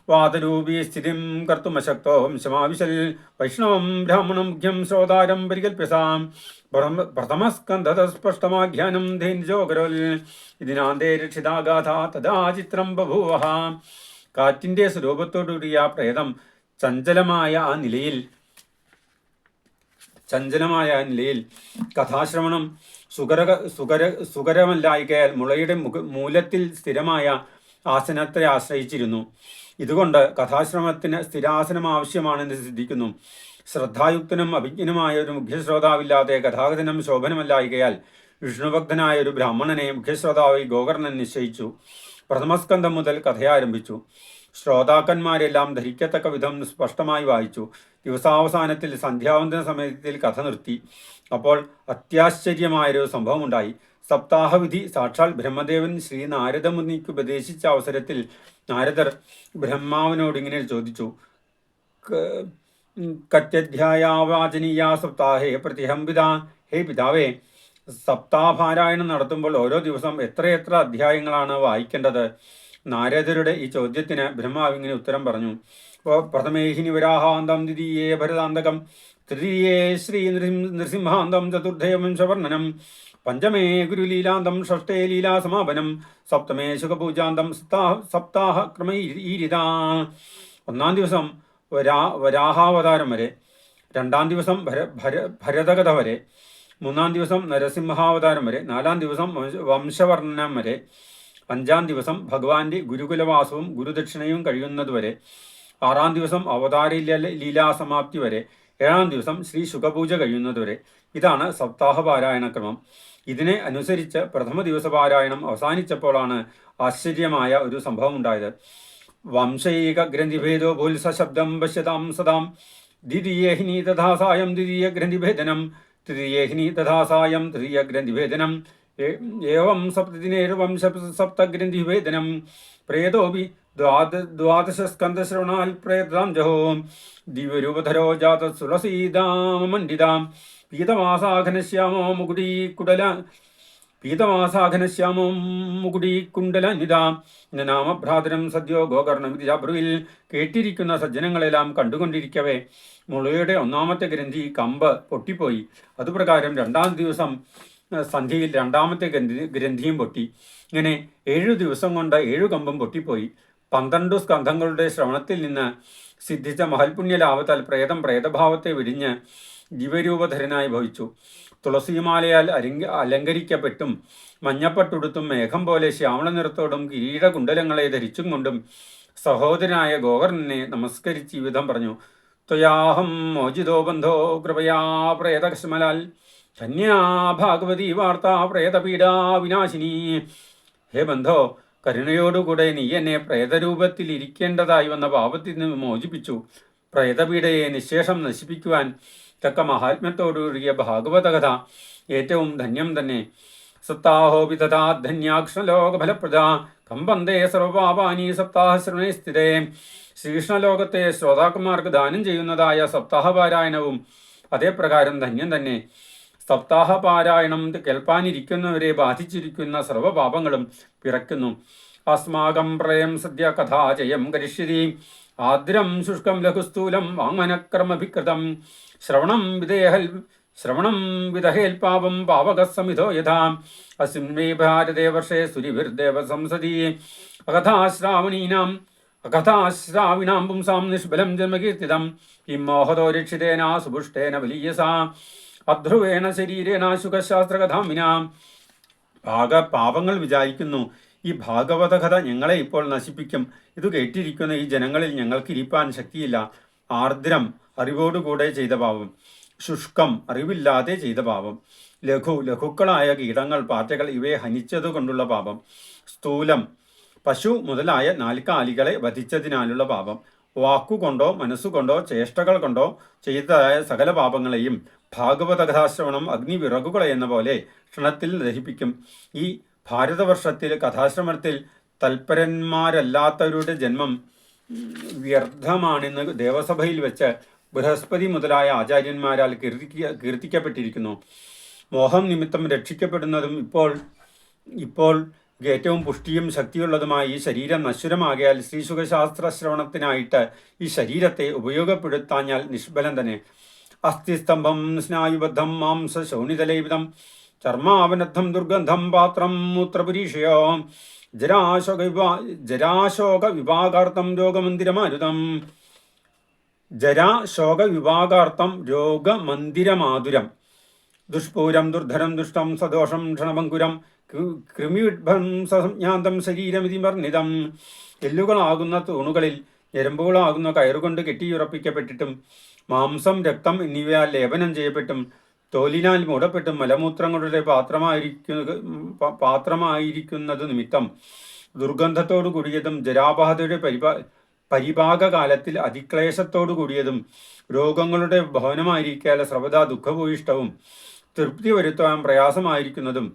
വാതരൂപീ സ്ഥിതിം കർത്തുമശക്തോ വംശമാവിശൽ വൈഷ്ണവം ബ്രാഹ്മണം മുഖ്യം ശ്രോതാരം പരികൽപ്യസാം. പ്രഥമസ്കന്ധതസ്പഷ്ടമാഖ്യാനം ധേൻജോകരോൽ ഇതിനാന്തേ രക്ഷിതാഗാഥ തഥാ ചിത്രം ബഭൂവ. കാറ്റിൻ്റെ സ്വരൂപത്തോടുകൂടിയ പ്രേതം ചഞ്ചലമായ ആ നിലയിൽ കഥാശ്രവണം സുകരമല്ലായികയാൽ മുളയുടെ മൂലത്തിൽ സ്ഥിരമായ ആസനത്തെ ആശ്രയിച്ചിരുന്നു. ഇതുകൊണ്ട് കഥാശ്രമത്തിന് സ്ഥിരാസനം ആവശ്യമാണെന്ന് സിദ്ധിക്കുന്നു. ശ്രദ്ധായുക്തനും അഭിജ്ഞനുമായ ഒരു മുഖ്യശ്രോതാവില്ലാതെ കഥാകഥനം ശോഭനമല്ലായികയാൽ വിഷ്ണുഭക്തനായ ഒരു ബ്രാഹ്മണനെ മുഖ്യശ്രോതാവായി ഗോകർണൻ നിശ്ചയിച്ചു. പ്രഥമസ്കന്ധം മുതൽ കഥയാരംഭിച്ചു. ശ്രോതാക്കന്മാരെല്ലാം ധരിക്കത്തക്ക വിധം സ്പഷ്ടമായി വായിച്ചു. ദിവസാവസാനത്തിൽ സന്ധ്യാവന്തന സമയത്തിൽ കഥ നിർത്തി. അപ്പോൾ അത്യാശ്ചര്യമായൊരു സംഭവമുണ്ടായി. സപ്താഹവിധി സാക്ഷാൽ ബ്രഹ്മദേവൻ ശ്രീ നാരദമുനിക്ക് ഉപദേശിച്ച അവസരത്തിൽ നാരദർ ബ്രഹ്മാവിനോട് ഇങ്ങനെ ചോദിച്ചു: കത്യധ്യായാവാചനീയ സപ്താഹേ പ്രതിഹംപിത. ഹേ പിതാവേ, സപ്താഹപാരായണം നടത്തുമ്പോൾ ഓരോ ദിവസം എത്രയെത്ര അധ്യായങ്ങളാണ് വായിക്കേണ്ടത്? നാരദരുടെ ഈ ചോദ്യത്തിന് ബ്രഹ്മാവ് ഇങ്ങനെ ഉത്തരം പറഞ്ഞു: പ്രഥമേഹിനി വരാഹാന്തം, ദ്വിതീയേ ഭരതാന്തകം, തൃതീയേ ശ്രീ നൃസിംഹാന്തം, ചതുർത്ഥേ വംശവർണ്ണനം, പഞ്ചമേ ഗുരുലീലാന്തം, ഷഷ്ടേ ലീലാസമാപനം, സപ്തമേ ശുഖപൂജാന്തം, സപ്താഹ ക്രമീരിത. 1-ാം ദിവസം വരാഹാവതാരം വരെ, 2-ാം ദിവസം ഭരതകഥ വരെ, 3-ാം ദിവസം നരസിംഹാവതാരം വരെ, 4-ാം ദിവസം വംശവർണ്ണനം വരെ, 5-ാം ദിവസം ഭഗവാന്റെ ഗുരുകുലവാസവും ഗുരുദക്ഷിണയും കഴിയുന്നതുവരെ, 6-ാം ദിവസം അവതാര ലീലാസമാപ്തി വരെ, 7-ാം ദിവസം ശ്രീ ശുഖപൂജ കഴിയുന്നതുവരെ. ഇതാണ് സപ്താഹ പാരായണക്രമം. ഇതിനെ അനുസരിച്ച് പ്രഥമ ദിവസ പാരായണം അവസാനിച്ചപ്പോഴാണ് ആശ്ചര്യമായ ഒരു സംഭവം ഉണ്ടായത്. വംശൈക ഗ്രന്ഥിഭേദോ ഭൂൽസശബ്ദം പശ്യതാം സദാം. ദ്വിതീയേഹിനി തഥാസായം ദ്വിതീയ ഗ്രന്ഥിഭേദനം, തൃതീയേഹിനി തഥാസായം തൃതീയ ഗ്രന്ഥിഭേദനം, ഏവം സപ്തദിനേർവംശ സപ്തഗ്രന്ഥിഭേദനം. പ്രേതോപി ദ്വാദശസ്കന്ധശ്രവണാൽ പ്രേതാം ജഹോ. ദിവ്യരൂപധരോ ജാത തുളസീദാമണ്ഡിതാം. പീതമാസാഘനശ്യാമോ മുകുടീകുണ്ടലനിതാം. നാമഭ്രാതരം സദ്യോ ഗോകർണമിതിജാബ്രുവിൽ. കേട്ടിരിക്കുന്ന സജ്ജനങ്ങളെല്ലാം കണ്ടുകൊണ്ടിരിക്കവേ മുളയുടെ 1-ാമത്തെ ഗ്രന്ഥി കമ്പ് പൊട്ടിപ്പോയി. അതുപ്രകാരം 2-ാം ദിവസം സന്ധ്യയിൽ 2-ാമത്തെ ഗ്രന്ഥിയും പൊട്ടി. ഇങ്ങനെ 7 ദിവസം കൊണ്ട് 7 കമ്പും പൊട്ടിപ്പോയി. 12 സ്കന്ധങ്ങളുടെ ശ്രവണത്തിൽ നിന്ന് സിദ്ധിച്ച മഹൽപുണ്യലാഭത്താൽ പ്രേതം പ്രേതഭാവത്തെ വിടിഞ്ഞ് ദിവ്യരൂപധരനായി ഭവിച്ചു. തുളസിമാലയാൽ അലങ്കരിക്കപ്പെട്ടും മഞ്ഞപ്പട്ടുടുത്തും മേഘം പോലെ ശ്യാമള നിറത്തോടും കിരീടകുണ്ടലങ്ങളെ ധരിച്ചും കൊണ്ടും സഹോദരനായ ഗോകർണനെ നമസ്കരിച്ച് ഈ വിധം പറഞ്ഞു: ത്വയാഹം മോചിതോ ബന്ധോ കൃപയാ പ്രേതകശ്മലാൽ. ധന്യാ ഭാഗവതി വാർത്താ പ്രേതപീഡാ വിനാശിനി. ഹേ ബന്ധോ, കരുണയോടുകൂടെ നീ എന്നെ പ്രേതരൂപത്തിൽ ഇരിക്കേണ്ടതായി വന്ന പാപത്തിൽ നിന്ന് മോചിപ്പിച്ചു. പ്രേതപീഡയെ നിശേഷം നശിപ്പിക്കുവാൻ തക്ക മഹാത്മ്യത്തോടുകൂടിയ ഭാഗവത കഥ ഏറ്റവും ധന്യം തന്നെ. സപ്താഹോപി തഥാ ധന്യാക്ഷണലോകഫലപ്രദ കമ്പന്തേ സർവപാപാനി സപ്താഹശ്രവണേ സ്ഥിതേ. ശ്രീകൃഷ്ണലോകത്തെ ശ്രോതാക്കന്മാർക്ക് ദാനം ചെയ്യുന്നതായ സപ്താഹപാരായണവും അതേപ്രകാരം ധന്യം തന്നെ. സപ്താഹപാരായണം കേൾപ്പാനിരിക്കുന്നവരെ ബാധിച്ചിരിക്കുന്ന സർവപാപങ്ങളും പിറയ്ക്കുന്നു. അസ്മാകം പ്രളയം സദ്യ കഥാജയം കരിഷ്യതി. ആദ്രം ശുഷ്കം ലഘുസ്ഥൂലം വാങ്മനക്രമഭികൃതം. ശ്രവണം വിദഹേൽപാപം പാവകസമിധോ യഥാ. അസ്മിൻ ഭാരതേ വർഷേ സുരിഭിർദേവ സംസദി. അകഥാശ്രാവിണാം പുംസാം നിഷ്ബലം ജന്മകീർത്തിതം. കിം മോഹതോ രക്ഷിതേന സുപുഷ്ടേന ബലീയസാ. അധ്രുവേണ ശരീരേണ ശുഖശാസ്ത്രകഥാമിനാം. പാപങ്ങൾ വിചാരിക്കുന്നു, ഈ ഭാഗവത കഥ ഞങ്ങളെ ഇപ്പോൾ നശിപ്പിക്കും. ഇത് കേട്ടിരിക്കുന്ന ഈ ജനങ്ങളിൽ ഞങ്ങൾക്ക് ഇരിപ്പാൻ ശക്തിയില്ല. ആർദ്രം അറിവോടുകൂടെ ചെയ്ത പാപം, ശുഷ്കം അറിവില്ലാതെ ചെയ്ത പാപം, ലഘുക്കളായ കീടങ്ങൾ പാറ്റകൾ ഇവയെ ഹനിച്ചതുകൊണ്ടുള്ള പാപം, സ്ഥൂലം പശു മുതലായ നാൽക്കാലികളെ വധിച്ചതിനാലുള്ള പാപം, വാക്കുകൊണ്ടോ മനസ്സുകൊണ്ടോ ചേഷ്ടകൾ കൊണ്ടോ ചെയ്തതായ സകല പാപങ്ങളെയും ഭാഗവത കഥാശ്രവണം അഗ്നിവിറകുകളെ എന്ന പോലെ ക്ഷണത്തിൽ ദഹിപ്പിക്കും. ഈ ഭാരതവർഷത്തിൽ കഥാശ്രമത്തിൽ തൽപരന്മാരല്ലാത്തവരുടെ ജന്മം വ്യർത്ഥമാണെന്ന് ദേവസഭയിൽ വെച്ച് ബൃഹസ്പതി മുതലായ ആചാര്യന്മാരാൽ കീർത്തിക്കപ്പെട്ടിരിക്കുന്നു. മോഹം നിമിത്തം രക്ഷിക്കപ്പെടുന്നതും ഇപ്പോൾ ഏറ്റവും പുഷ്ടിയും ശക്തിയുള്ളതുമായ ഈ ശരീരം നശ്വരമാകിയാൽ ശ്രീസുഖശാസ്ത്ര ശ്രവണത്തിനായിട്ട് ഈ ശരീരത്തെ ഉപയോഗപ്പെടുത്താഞ്ഞാൽ നിഷ്ഫലം തന്നെ. അസ്ഥിസ്തംഭം സ്നായുബദ്ധം മാംസ ശോണിതലേവിതം ചർമാവനദ്ധം ദുർഗന്ധം പാത്രം മൂത്രപുരീഷയോ ജരാശോക വിഭാഗാർത്ഥം രോഗമന്ദിരമാരുതം ജരാശോകവിഭാഗാർത്ഥം രോഗമന്ദിരമാതുരം ദുഷ്പൂരം ദുർധരം ദുഷ്ടം സദോഷം ക്ഷണഭങ്കുരം കൃമിവിധ്വംസജ്ഞാന്തം ശരീരമിതി വർണ്ണിതം. എല്ലുകളാകുന്ന തൂണുകളിൽ ഞരമ്പുകളാകുന്ന കയറുകൊണ്ട് കെട്ടിയുറപ്പിക്കപ്പെട്ടിട്ടും മാംസം രക്തം എന്നിവയാൽ ലേപനം ചെയ്യപ്പെട്ടും തോലിനാൽ മൂടപ്പെട്ടും മലമൂത്രങ്ങളുടെ പാത്രമായിരിക്കുന്നത് നിമിത്തം ദുർഗന്ധത്തോടു കൂടിയതും ജരാബാധയുടെ പരിപാകകാലത്തിൽ അതിക്ലേശത്തോടു കൂടിയതും രോഗങ്ങളുടെ ഭവനമായിരിക്കാതെ സർവദാ ദുഃഖഭൂയിഷ്ടവും തൃപ്തി വരുത്താൻ പ്രയാസമായിരിക്കുന്നതും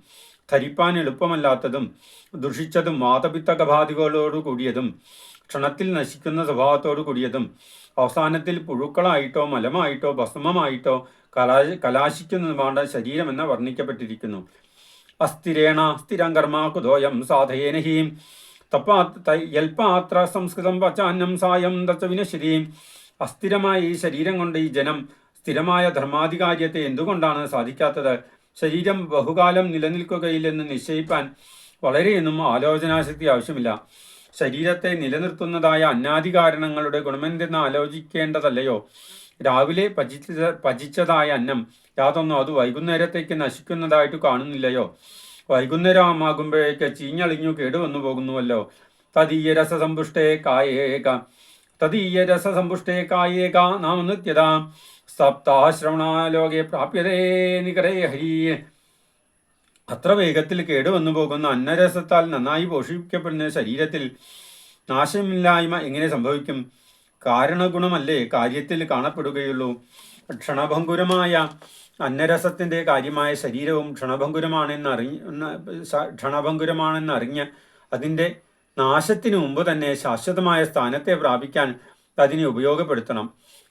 ധരിപ്പാൻ എളുപ്പമല്ലാത്തതും ദുഷിച്ചതും വാതപിത്തകബാധികളോടു കൂടിയതും ക്ഷണത്തിൽ നശിക്കുന്ന സ്വഭാവത്തോടു കൂടിയതും അവസാനത്തിൽ പുഴുക്കളായിട്ടോ മലമായിട്ടോ ഭസ്മമായിട്ടോ കലാശിക്കുന്നതുമാണ് ശരീരമെന്ന് വർണ്ണിക്കപ്പെട്ടിരിക്കുന്നു. അസ്ഥിരേണ സ്ഥിരം കർമ്മ കുതോയം സാധയേന ഹീം യൽപാത്ര സംസ്കൃതം പച്ചാന്നം സായം തച്ച വിനശ്യതി. അസ്ഥിരമായ ഈ ശരീരം കൊണ്ട് ഈ ജനം സ്ഥിരമായ ധർമാധികാര്യത്തെ എന്തുകൊണ്ടാണ് സാധിക്കാത്തത്? ശരീരം ബഹുകാലം നിലനിൽക്കുകയില്ലെന്ന് നിശ്ചയിപ്പാൻ വളരെയൊന്നും ആലോചനാശക്തി ആവശ്യമില്ല. ശരീരത്തെ നിലനിർത്തുന്നതായ അന്നാദികാരണങ്ങളുടെ ഗുണമെന്തെന്ന് ആലോചിക്കേണ്ടതല്ലയോ? രാവിലെ പചിച്ചതായ അന്നം യാതൊന്നും അത് വൈകുന്നേരത്തേക്ക് നശിക്കുന്നതായിട്ട് കാണുന്നില്ലയോ? വൈകുന്നേരമാകുമ്പോഴേക്ക് ചീഞ്ഞളിഞ്ഞു കേടുവന്നു പോകുന്നുവല്ലോ. തദീയ രസസമ്പുഷ്ടേ കായേക നാമ നിത്യത സപ്താശ്രവണാലോകെ പ്രാപ്യതേ നികരേ ഹരി. അത്ര വേഗത്തിൽ കേടുവന്നു പോകുന്ന അന്നരസത്താൽ നന്നായി പോഷിപ്പിക്കപ്പെടുന്ന ശരീരത്തിൽ നാശമില്ലായ്മ എങ്ങനെ സംഭവിക്കും? കാരണഗുണമല്ലേ കാര്യത്തിൽ കാണപ്പെടുകയുള്ളൂ. ക്ഷണഭങ്കുരമായ അന്നരസത്തിന്റെ കാര്യമായ ശരീരവും ക്ഷണഭങ്കുരമാണെന്നറിഞ്ഞ് അതിൻ്റെ നാശത്തിനു മുമ്പ് തന്നെ ശാശ്വതമായ സ്ഥാനത്തെ പ്രാപിക്കാൻ അതിനെ ഉപയോഗപ്പെടുത്തണം.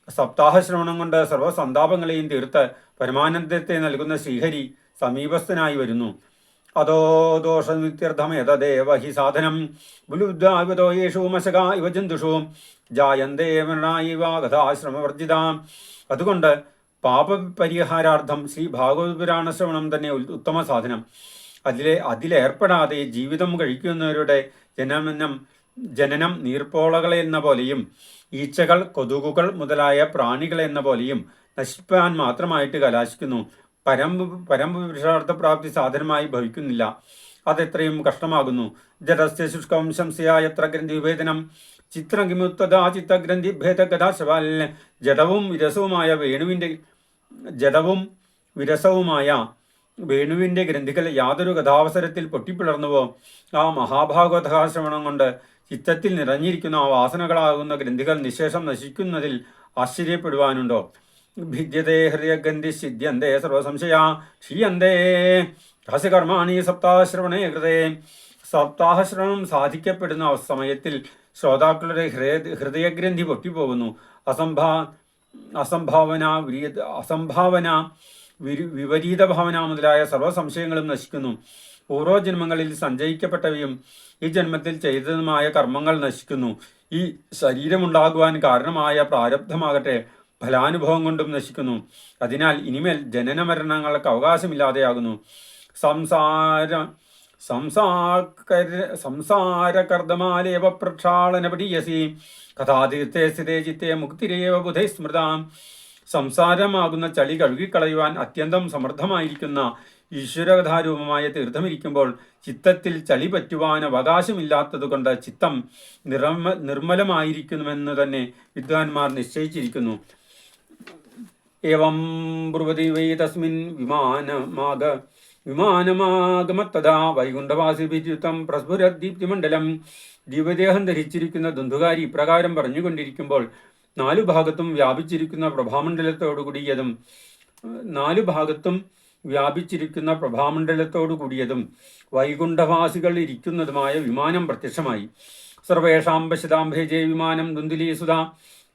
സപ്താഹശ്രവണം കൊണ്ട് സർവ്വസന്താപങ്ങളെയും തീർത്ത് പരമാനന്ദത്തെ നൽകുന്ന ശ്രീഹരി സമീപസ്ഥനായി വരുന്നു. അതോ ദോഷനിത്യർത്ഥമേതദേവ ഹി സാധനം ബുലുദ്ധാവതോ യേഷു മശക ഇവ ജന്തുഷു ജായന്തേ മരണായിവ കഥാശ്രമവർജിത. അതുകൊണ്ട് പാപപരിഹാരാർത്ഥം ശ്രീ ഭാഗവത പുരാണ ശ്രവണം തന്നെ ഉത്തമ സാധനം. അതിലേർപ്പെടാതെ ജീവിതം കഴിക്കുന്നവരുടെ ജനനം നീർപ്പോളകളെ എന്ന പോലെയും ഈച്ചകൾ കൊതുകുകൾ മുതലായ പ്രാണികളെന്ന പോലെയും നശിപ്പാൻ മാത്രമായിട്ട് കലാശിക്കുന്നു. പരമപുരുഷാർത്ഥപ്രാപ്തി സാധനമായി ഭവിക്കുന്നില്ല. അതെത്രയും കഷ്ടമാകുന്നു. ജഡസ്യ ശുഷ്കം ശംസയായത്ര ഗ്രന്ഥി വിഭേദനം ചിത്രം കിമുത്തതാ ചിത്തഗ്രന്ഥി ഭേദഗതാശവാൽ. ജഡവും വിരസവുമായ ഗ്രന്ഥികൾ യാതൊരു കഥാവസരത്തിൽ പൊട്ടിപ്പിളർന്നുവോ ആ മഹാഭാഗവതശ്രവണം കൊണ്ട് ചിത്തത്തിൽ നിറഞ്ഞിരിക്കുന്ന ആ വാസനകളാകുന്ന ഗ്രന്ഥികൾ നിശേഷം നശിക്കുന്നതിൽ ആശ്ചര്യപ്പെടുവാനുണ്ടോ? ഭിദ്യതേ ഹൃദയഗന്ധി സിദ്ധ്യന്തേ സർവസംശയാ ക്ഷീയന്തേ രഹസ്യകർമാണി സപ്താഹശ്രവണേ കൃതേ. സപ്താഹശ്രവണം സാധിക്കപ്പെടുന്ന സമയത്തിൽ ശ്രോതാക്കളുടെ ഹൃദയഗ്രന്ഥി പൊട്ടിപ്പോകുന്നു. അസംഭാവന വിപരീത ഭാവന മുതലായ സർവ്വസംശയങ്ങളും നശിക്കുന്നു. പൂർവ്വജന്മങ്ങളിൽ സഞ്ചയിക്കപ്പെട്ടവയും ഈ ജന്മത്തിൽ ചെയ്തതുമായ കർമ്മങ്ങൾ നശിക്കുന്നു. ഈ ശരീരമുണ്ടാകുവാൻ കാരണമായ പ്രാരബ്ധമാകട്ടെ ഫലാനുഭവം കൊണ്ടും നശിക്കുന്നു. അതിനാൽ ഇനിമേൽ ജനന മരണങ്ങൾക്ക് അവകാശമില്ലാതെയാകുന്നു. സംസാരകർദ്ദമാലേവ പ്രക്ഷാളന പടീയസി കഥാതീർത്ഥേ സ്ഥിതേ ചിത്തേ മുക്തിരേവ ബുധൈ സ്മൃതാം. സംസാരമാകുന്ന ചളി കഴുകിക്കളയുവാൻ അത്യന്തം സമർത്ഥമായിരിക്കുന്ന ഈശ്വരകഥാരൂപമായ തീർത്ഥമിരിക്കുമ്പോൾ ചിത്തത്തിൽ ചളി പറ്റുവാൻ അവകാശമില്ലാത്തതുകൊണ്ട് ചിത്തം നിർമ്മലമായിരിക്കുമെന്ന് തന്നെ വിദ്വാൻമാർ നിശ്ചയിച്ചിരിക്കുന്നു. ഏവം ബ്രുവതി വൈ തസ്മിൻ വിമാനമാഗമത്തഥാ വൈകുണ്ഠവാസിഭിര്യുത്തം പ്രസ്ഫുരദീപ്തിമണ്ഡലം. ദിവ്യദേഹം ധരിച്ചിരിക്കുന്ന ദുന്ധുകാരി ഇപ്രകാരം പറഞ്ഞുകൊണ്ടിരിക്കുമ്പോൾ നാലു ഭാഗത്തും വ്യാപിച്ചിരിക്കുന്ന പ്രഭാമണ്ഡലത്തോടു കൂടിയതും വൈകുണ്ഠവാസികൾ ഇരിക്കുന്നതുമായ വിമാനം പ്രത്യക്ഷമായി. സർവേഷാം പശ്യതാം ഭേജേ വിമാനം ദുന്ദുലീസുത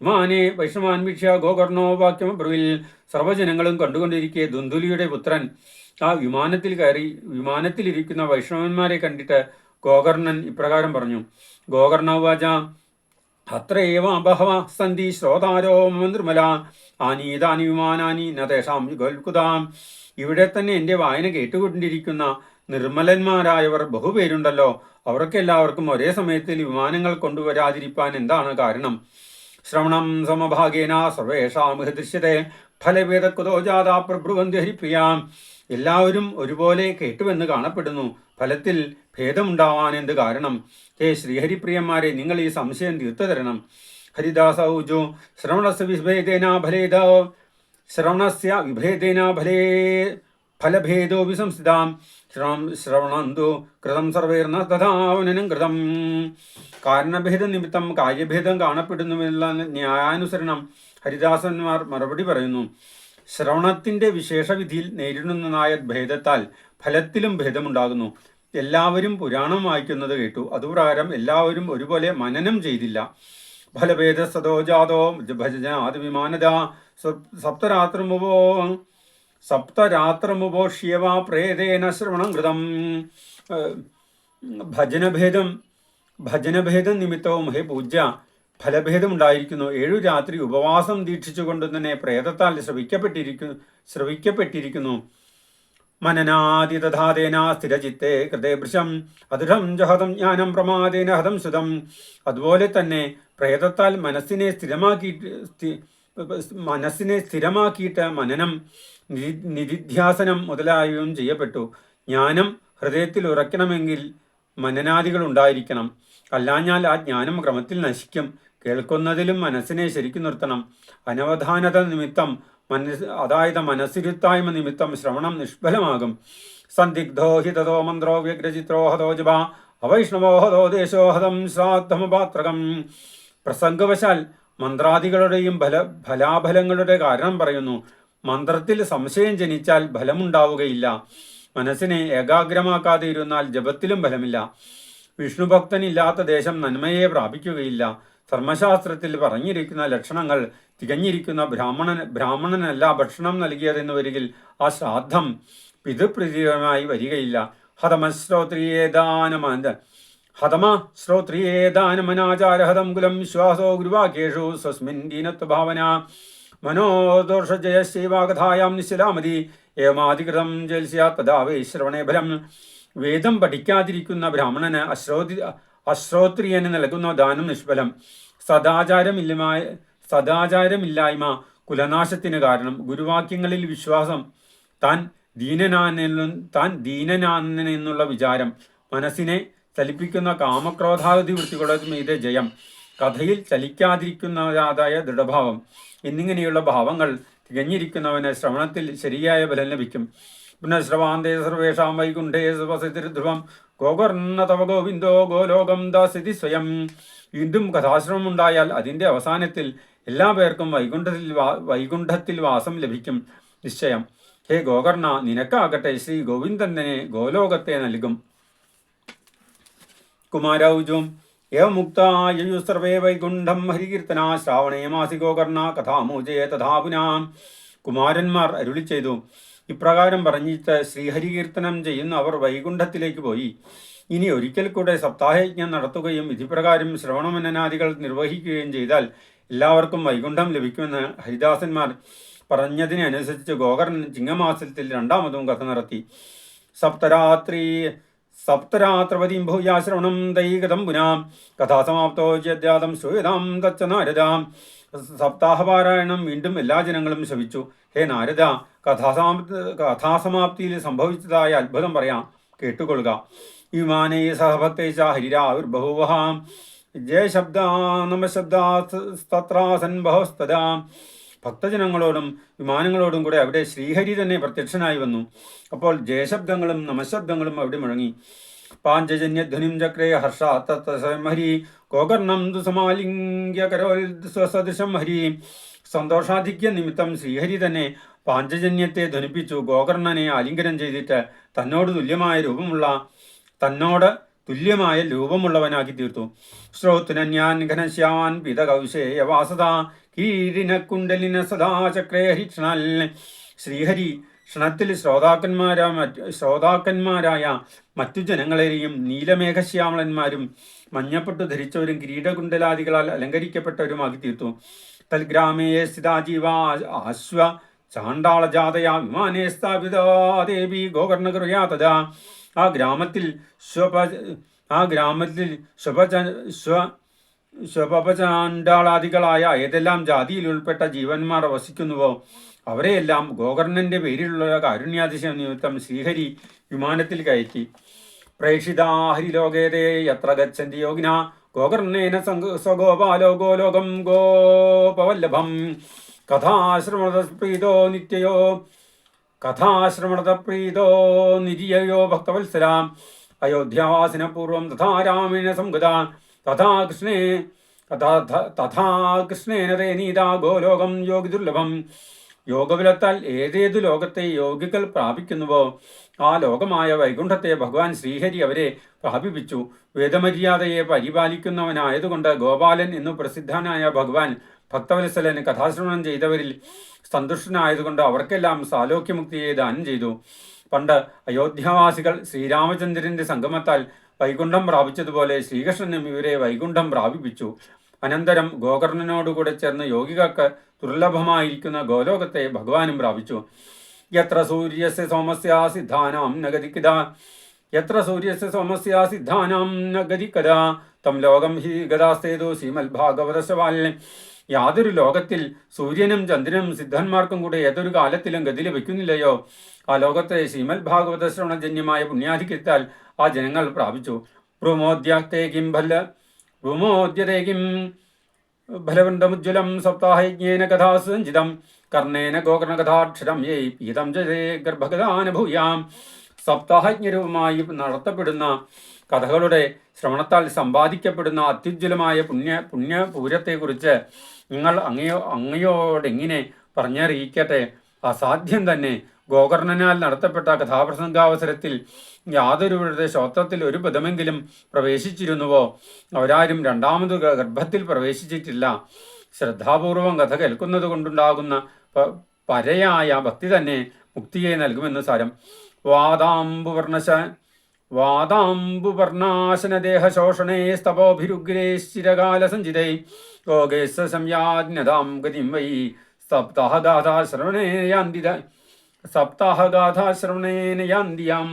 വിമാനേ വൈഷ്ണവാൻവീക്ഷ്യ ഗോകർണോ വാക്യമബ്രുവിൽ. സർവ്വജനങ്ങളും കണ്ടുകൊണ്ടിരിക്കെ ദുന്ദുലിയുടെ പുത്രൻ ആ വിമാനത്തിലിരിക്കുന്ന വൈഷ്ണവന്മാരെ കണ്ടിട്ട് ഗോകർണൻ ഇപ്രകാരം പറഞ്ഞു. ഗോകർണവാച അത്രയേവ ബഹവ സന്തി ശ്രോതാരോ നിർമ്മല ആനീതാനി വിമാനാനി നതേഷാം യുഗൽകുതാം. ഇവിടെ തന്നെ എൻ്റെ വായന കേട്ടുകൊണ്ടിരിക്കുന്ന നിർമ്മലന്മാരായവർ ബഹുപേരുണ്ടല്ലോ. അവർക്കെല്ലാവർക്കും ഒരേ സമയത്തിൽ വിമാനങ്ങൾ കൊണ്ടുവരാതിരിപ്പാൻ എന്താണ് കാരണം? ശ്രവണം സമഭാഗേന സർവേഷാം ദൃശ്യത്തെ ഫലഭേദക്കുതോ ജാതാ പ്രഭ്രുവന്തി ഹരിപ്രിയാം. എല്ലാവരും ഒരുപോലെ കേട്ടുവെന്ന് കാണപ്പെടുന്നു. ഫലത്തിൽ ഭേദമുണ്ടാവാൻ എന്ത് കാരണം? ഹേ ശ്രീഹരിപ്രിയന്മാരെ, നിങ്ങൾ ഈ സംശയം തീർത്തു തരണം. ഹരിദാസ ഊജു ശ്രവണസ്യ വിഭേദേന ഫലഭേദോ വിസംസ്ഥിതാം ശ്രവണന്തു കൃതം സർവേർണ തഥാവനം കൃതം. കാരണഭേദ നിമിത്തം കാര്യഭേദം കാണപ്പെടുന്നുവെന്നുള്ള ന്യായാനുസരണം ഹരിദാസന്മാർ മറുപടി പറയുന്നു. ശ്രവണത്തിന്റെ വിശേഷവിധിയിൽ നേരിടുന്നതായ ഭേദത്താൽ ഫലത്തിലും ഭേദമുണ്ടാകുന്നു. എല്ലാവരും പുരാണം വായിക്കുന്നത് കേട്ടു, അതുപ്രകാരം എല്ലാവരും ഒരുപോലെ മനനം ചെയ്തില്ല. ഫലഭേദ സദോ ജാതോ ഭജനാത് വിമാനത സപ്തരാത്രമുപോക്ഷ്യവ പ്രേതേന ശ്രവണം കൃതം. ഭജനഭേദം നിമിത്തവും ഹേ പൂജ്യ, ഫലഭേദമുണ്ടായിരിക്കുന്നു. 7 രാത്രി ഉപവാസം ദീക്ഷിച്ചുകൊണ്ട് തന്നെ പ്രേതത്താൽ ശ്രവിക്കപ്പെട്ടിരിക്കുന്നു. മനനാദി തഥാതേന സ്ഥിരചിത്തേ കൃതേ ഭൃശം അദൃഢം ജഹതം ജ്ഞാനം പ്രമാദേന ഹതം ശ്രുതം. അതുപോലെ തന്നെ പ്രേതത്താൽ മനസ്സിനെ സ്ഥിരമാക്കിയിട്ട് മനനം, നിധിധ്യാസനം മുതലായവയും ചെയ്യപ്പെട്ടു. ജ്ഞാനം ഹൃദയത്തിൽ ഉറയ്ക്കണമെങ്കിൽ മനനാദികൾ ഉണ്ടായിരിക്കണം. അല്ലാഞ്ഞാൽ ആ ജ്ഞാനം ക്രമത്തിൽ നശിക്കും. കേൾക്കുന്നതിലും മനസ്സിനെ ശരിക്കു നിർത്തണം. അനവധാനത നിമിത്തം അതായത് മനസ്സിരുത്തായ്മ നിമിത്തം ശ്രവണം നിഷ്ഫലമാകും. സന്ദിഗ്ധോ ഹി തതോ മന്ത്രോ വ്യഗ്രചിത്രോ ഹതോ ജപ അവൈഷ്ണവോ ഹതോ ദേശോ ഹതം ശ്രാദ്ധമപാത്രകം. പ്രസംഗവശാൽ മന്ത്രാദികളുടെയും ഫലാഫലങ്ങളുടെ കാരണം പറയുന്നു. മന്ത്രത്തിൽ സംശയം ജനിച്ചാൽ ഫലമുണ്ടാവുകയില്ല. മനസ്സിനെ ഏകാഗ്രമാക്കാതെ ഇരുന്നാൽ ജപത്തിലും ഫലമില്ല. വിഷ്ണുഭക്തനില്ലാത്ത ദേശം നന്മയെ പ്രാപിക്കുകയില്ല. ധർമ്മശാസ്ത്രത്തിൽ പറഞ്ഞിരിക്കുന്ന ലക്ഷണങ്ങൾ തികഞ്ഞിരിക്കുന്ന ബ്രാഹ്മണനല്ല ഭക്ഷണം നൽകിയതെന്ന് വരികിൽ ആ ശ്രാദ്ധം പിതൃപ്രീതികരമായി വരികയില്ല. ഹതമശ്രോത്രിയേദാനമനാചാരഹതം കുലം വിശ്വാസോ ഗുരുവാക്യേഷു സ്വസ്മിൻ ദീനത്വഭാവന മനോദോഷജയശൈവാകഥായാം നിശ്ചലാമതി ഏമാധികൃതം ജൽസ്യാ തഥാ വൈ ശ്രവണേ ഫലം. വേദം പഠിക്കാതിരിക്കുന്ന ബ്രാഹ്മണന് അശ്രോത്രിയന് നൽകുന്ന ദാനം നിഷ്ഫലം. സദാചാരമില്ലായ്മ കുലനാശത്തിന് കാരണം. ഗുരുവാക്യങ്ങളിൽ വിശ്വാസം, താൻ ദീനനാണെന്നുള്ള വിചാരം, മനസ്സിനെ ചലിപ്പിക്കുന്ന കാമക്രോധാദി വൃത്തികളുടെ മീതെ ജയം, കഥയിൽ ചലിക്കാതിരിക്കുന്നതായ ദൃഢഭാവം എന്നിങ്ങനെയുള്ള ഭാവങ്ങൾ തികഞ്ഞിരിക്കുന്നവന് ശ്രവണത്തിൽ ശരിയായ ഫലം ലഭിക്കും. പുനഃശ്രവാന്തേ സർവേഷാം വൈകുണ്ഠേ വസതിർധ്രുവം ഗോകർണ തവ ഗോവിന്ദോ ഗോലോകം ദാസതി സ്വയം. വീണ്ടും കഥാശ്രമം ഉണ്ടായാൽ അതിൻ്റെ അവസാനത്തിൽ എല്ലാ പേർക്കും വൈകുണ്ഠത്തിൽ വാസം ലഭിക്കും നിശ്ചയം. ഹേ ഗോകർണ, നിനക്കാകട്ടെ ശ്രീ ഗോവിന്ദൻ തന്നെ ഗോലോകത്തെ നൽകും. കുമാരൗജും ഏവമുക്തായു സർവേ വൈകുണ്ഠം ഹരികീർത്തന ശ്രാവണേ മാസി ഗോകർണ കഥാമോചേ തഥാ പുനാം. കുമാരന്മാർ അരുളി ചെയ്തു. ഇപ്രകാരം പറഞ്ഞിട്ട് ശ്രീഹരികീർത്തനം ചെയ്യുന്ന അവർ വൈകുണ്ഠത്തിലേക്ക് പോയി. ഇനി ഒരിക്കൽ കൂടെ സപ്താഹയജ്ഞം നടത്തുകയും വിധിപ്രകാരം ശ്രവണമനനാദികൾ നിർവഹിക്കുകയും ചെയ്താൽ എല്ലാവർക്കും വൈകുണ്ഠം ലഭിക്കുമെന്ന് ഹരിദാസന്മാർ പറഞ്ഞതിനനുസരിച്ച് ഗോകർണൻ ചിങ്ങമാസത്തിൽ 2ാമതും കഥ നടത്തി. സപ്തരാത്രപതിം ഭൂയാശ്രവണം തൈകതം പുനാം കഥാസമാപ്തോ യദ്യാതം ശ്രൂയതാം തച്ച നാരദാം. സപ്താഹപാരായണം വീണ്ടും എല്ലാ ജനങ്ങളും ശവിച്ചു. ഹേ നാരദ, കഥാസമാപ്തിയിൽ സംഭവിച്ചതായ അത്ഭുതം പറയാം, കേട്ടുകൊള്ളുക. വിമാനേ സഹഭക്തേ ച ഹരിരാവിർബഹുവഃ ജയശബ്ദാ നമശബ്ദാസ്തത്രാസൻ ബഹുസ്തദാ. ഭക്തജനങ്ങളോടും വിമാനങ്ങളോടും കൂടെ അവിടെ ശ്രീഹരി തന്നെ പ്രത്യക്ഷനായി വന്നു. അപ്പോൾ ജയശബ്ദങ്ങളും നമശബ്ദങ്ങളും അവിടെ മുഴങ്ങി. പാഞ്ചജന്യധ്വനിം ചക്രേ ഹർഷാത്തം ഹരി ഗോകർണം തു സമാലിംഗ്യ കരോൽ സ്വസദൃശം ഹരി. സന്തോഷാധിക്യ നിമിത്തം ശ്രീഹരി തന്നെ പാഞ്ചജന്യത്തെ ധ്വനിപ്പിച്ചു. ഗോകർണനെ ആലിംഗനം ചെയ്തിട്ട് തന്നോട് തുല്യമായ രൂപമുള്ളവനാക്കി തീർത്തു. ശ്രോത്രന്യാൻ ഘനശ്യാൻ പിതകൗശേയവാസത കീരിന കുണ്ടലിന സദാ ചക്രേ ഹരിക്ഷണൽ. ശ്രീഹരി ക്ഷണത്തിൽ ശ്രോതാക്കന്മാരായ മറ്റു ജനങ്ങളെയും നീലമേഘശ്യാമളന്മാരും മഞ്ഞപ്പെട്ടു ധരിച്ചവരും കിരീടകുണ്ടലാദികളാൽ അലങ്കരിക്കപ്പെട്ടവരുമാക്കി തീർത്തു. തൽഗ്രാമേ സ്ഥിതാ ജീവ ആശ്വ ചാണ്ടാളജാതയാ വിമാനേ സ്ഥാപിതാ ദേവി ഗോകർണകൃയാതത. ആ ഗ്രാമത്തിൽ സ്വപചാണ്ടാളാദികളായ ഏതെല്ലാം ജാതിയിൽ ഉൾപ്പെട്ട ജീവന്മാർ വസിക്കുന്നുവോ അവരെയെല്ലാം ഗോകർണന്റെ പേരിലുള്ള കാരുണ്യാതിശയം നിമിത്തം ശ്രീഹരി വിമാനത്തിൽ കയറ്റി. പ്രേക്ഷിതാ ഹരിലോകേതേ യത്ര ഗച്ഛന്തി യോഗിന ഗോകർണേന സ്വഗോപാലോ ഗോലോകം ഗോപവല്ലഭം. കഥാശ്രമണതപ്രീതോ നിര്യയോ ഭക്തവത്സലാം. അയോധ്യാവാസിന പൂർവം തഥാ രാമേണ സംഗത തഥാ കൃഷ്ണേന തേ നീതാ ഗോലോകം യോഗി ദുർലഭം. യോഗബലത്താൽ ഏതേതു ലോകത്തെ യോഗികൾ പ്രാപിക്കുന്നുവോ ആ ലോകമായ വൈകുണ്ഠത്തെ ഭഗവാൻ ശ്രീഹരി അവരെ പ്രാപിപ്പിച്ചു. വേദമര്യാദയെ പരിപാലിക്കുന്നവനായതുകൊണ്ട് ഗോപാലൻ എന്നു പ്രസിദ്ധനായ ഭഗവാൻ ഭക്തവത്സലൻ കഥാശ്രവണം ചെയ്തവരിൽ സന്തുഷ്ടനായതുകൊണ്ട് അവർക്കെല്ലാം സാലോക്യമുക്തിയെ ദാനം ചെയ്തു. പണ്ട് അയോധ്യാവാസികൾ ശ്രീരാമചന്ദ്രന്റെ സംഗമത്താൽ വൈകുണ്ഠം പ്രാപിച്ചതുപോലെ ശ്രീകൃഷ്ണനും ഇവരെ വൈകുണ്ഠം പ്രാപിപ്പിച്ചു. അനന്തരം ഗോകർണനോടുകൂടെ ചേർന്ന് യോഗികൾക്ക് ദുർലഭമായിരിക്കുന്ന ഗോലോകത്തെ ഭഗവാനും പ്രാപിച്ചു. യത്ര സൂര്യസ്യ സോമസ്യ സിദ്ധാനാം ന ഗതികദ തം ലോകം ഹി ഗതാസ്തേതു ശ്രീമൽ ഭാഗവതശവാൽ. യാതൊരു ലോകത്തിൽ സൂര്യനും ചന്ദ്രനും സിദ്ധന്മാർക്കും കൂടെ ഏതൊരു കാലത്തിലും ഗതി ലഭിക്കുന്നില്ലയോ ആ ലോകത്തെ ശ്രീമൽ ഭാഗവത ശ്രവണജന്യമായ പുണ്യാധിക്യത്താൽ ആ ജനങ്ങൾ പ്രാപിച്ചു. ഭ്രൂമോദ്യത്തേകിം ഫലവൃന്ദമുജ്വലം സപ്താഹയജ്ഞേന കഥാസഞ്ചിതം കർണേന ഗോകർണകഥാക്ഷരം യൈ പീതം ജയേ ഗർഭഗതാന ഭൂയാം. സപ്താഹജ്ഞരൂപമായി നടത്തപ്പെടുന്ന കഥകളുടെ ശ്രവണത്താൽ സമ്പാദിക്കപ്പെടുന്ന അത്യുജ്വലമായ പുണ്യപൂരത്തെക്കുറിച്ച് നിങ്ങൾ അങ്ങയോടെങ്ങനെ പറഞ്ഞറിയിക്കട്ടെ? അസാധ്യം തന്നെ. ഗോകർണനാൽ നടത്തപ്പെട്ട കഥാപ്രസംഗാവസരത്തിൽ യാതൊരുവരുടെ ശ്രോത്രത്തിൽ ഒരു പദമെങ്കിലും പ്രവേശിച്ചിരുന്നുവോ അവരാരും രണ്ടാമത് ഗർഭത്തിൽ പ്രവേശിച്ചിട്ടില്ല. ശ്രദ്ധാപൂർവം കഥ കേൾക്കുന്നത് കൊണ്ടുണ്ടാകുന്ന പരയായ ഭക്തി തന്നെ മുക്തിയെ നൽകുമെന്ന് സാരം. വാദാംബുവർണാശനദേഹശോഷണേ സ്തപോഭിരുഗ്രേ സ്ഥിരകാല സഞ്ചിതൈ യോഗേ സംയാജ്ഞതാം ഗതിം വൈ സപ്താഹഗാഥാശ്രവണേന യാന്തിയാം.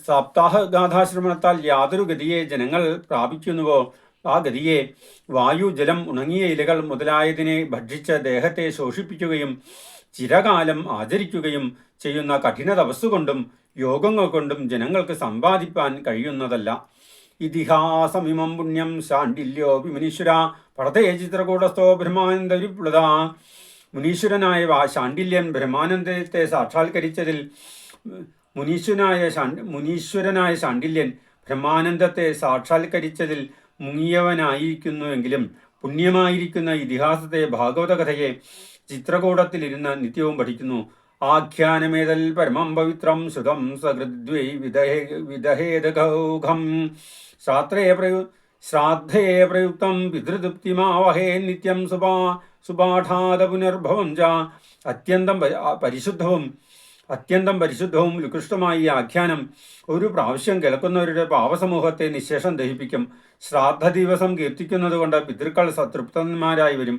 സപ്താഹഗാഥാശ്രവണത്താൽ യാതൊരു ഗതിയെ ജനങ്ങൾ പ്രാപിക്കുന്നുവോ ആ ഗതിയെ വായു, ജലം, ഉണങ്ങിയ ഇലകൾ മുതലായതിനെ ഭക്ഷിച്ച് ദേഹത്തെ ശോഷിപ്പിക്കുകയും ചിരകാലം ആചരിക്കുകയും ചെയ്യുന്ന കഠിന തപസ്സുകൊണ്ടും യോഗങ്ങൾ കൊണ്ടും ജനങ്ങൾക്ക് സമ്പാദിപ്പാൻ കഴിയുന്നതല്ല. ഇതിഹാസമിമം പുണ്യം ശാണ്ഡില്യോപി മുനീശ്വര പടതേ ചിത്രകൂടസ്ഥോ ബ്രഹ്മാനന്ദവിപ്ലുത. മുനീശ്വരനായ ശാണ്ഡില്യൻ ബ്രഹ്മാനന്ദത്തെ സാക്ഷാത്കരിച്ചതിൽ മുനീശ്വരനായ ശാണ്ഡില്യൻ ബ്രഹ്മാനന്ദത്തെ സാക്ഷാത്കരിച്ചതിൽ മുങ്ങിയവനായിരിക്കുന്നുവെങ്കിലും പുണ്യമായിരിക്കുന്ന ഇതിഹാസത്തെ, ഭാഗവത കഥയെ ചിത്രകൂടത്തിലിരുന്ന് നിത്യവും പഠിക്കുന്നു. ആഖ്യാനമേതൽ പരമം പവിത്രം ശ്രുതം സകൃദ്വൈ വിദഹേദഘം ശ്രാദ്ധേ പ്രയുക്തം പിതൃതൃപ്തിമാവഹേ നിത്യം സുപാഠാത പുനർഭവം ച. അത്യന്തം പരിശുദ്ധവും ഉത്കൃഷ്ടമായ ഈ ആഖ്യാനം ഒരു പ്രാവശ്യം കേൾക്കുന്നവരുടെ പാവസമൂഹത്തെ നിശേഷം ദഹിപ്പിക്കും. ശ്രാദ്ധ ദിവസം കീർത്തിക്കുന്നത് കൊണ്ട് പിതൃക്കൾ സംതൃപ്തന്മാരായി വരും.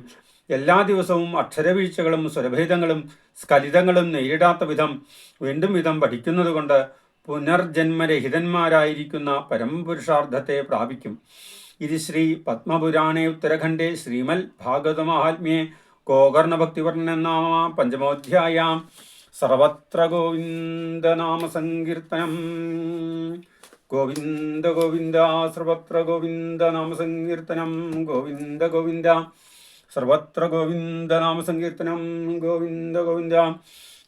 എല്ലാ ദിവസവും അക്ഷരവീഴ്ചകളും സ്വരഭേദങ്ങളും സ്ഖലിതങ്ങളും നേരിടാത്ത വിധം വീണ്ടും വിധം പഠിക്കുന്നതുകൊണ്ട് പുനർജന്മരഹിതന്മാരായിരിക്കുന്ന പരമപുരുഷാർത്ഥത്തെ പ്രാപിക്കും. ഇത് ശ്രീ പത്മപുരാണേ ഉത്തരഖണ്ഡേ ശ്രീമൽ ഭാഗവതമാഹാത്മ്യേ ഗോകർണഭക്തിവർണ്ണനാമ പഞ്ചമോധ്യായാം സർവത്ര ഗോവിന്ദനാമസങ്കീർത്തനം. ഗോവിന്ദ ഗോവിന്ദ സർവത്ര ഗോവിന്ദനാമസങ്കീർത്തനം. ഗോവിന്ദ ഗോവിന്ദ സർവത്ര ഗോവിന്ദനാമസങ്കീർത്തനം. ഗോവിന്ദ ഗോവിന്ദ.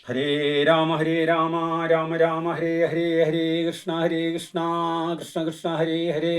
ഹരേ രാമ രാമ രാമ ഹരേ ഹരേ, ഹരേ കൃഷ്ണ കൃഷ്ണ കൃഷ്ണ ഹരേ ഹരേ.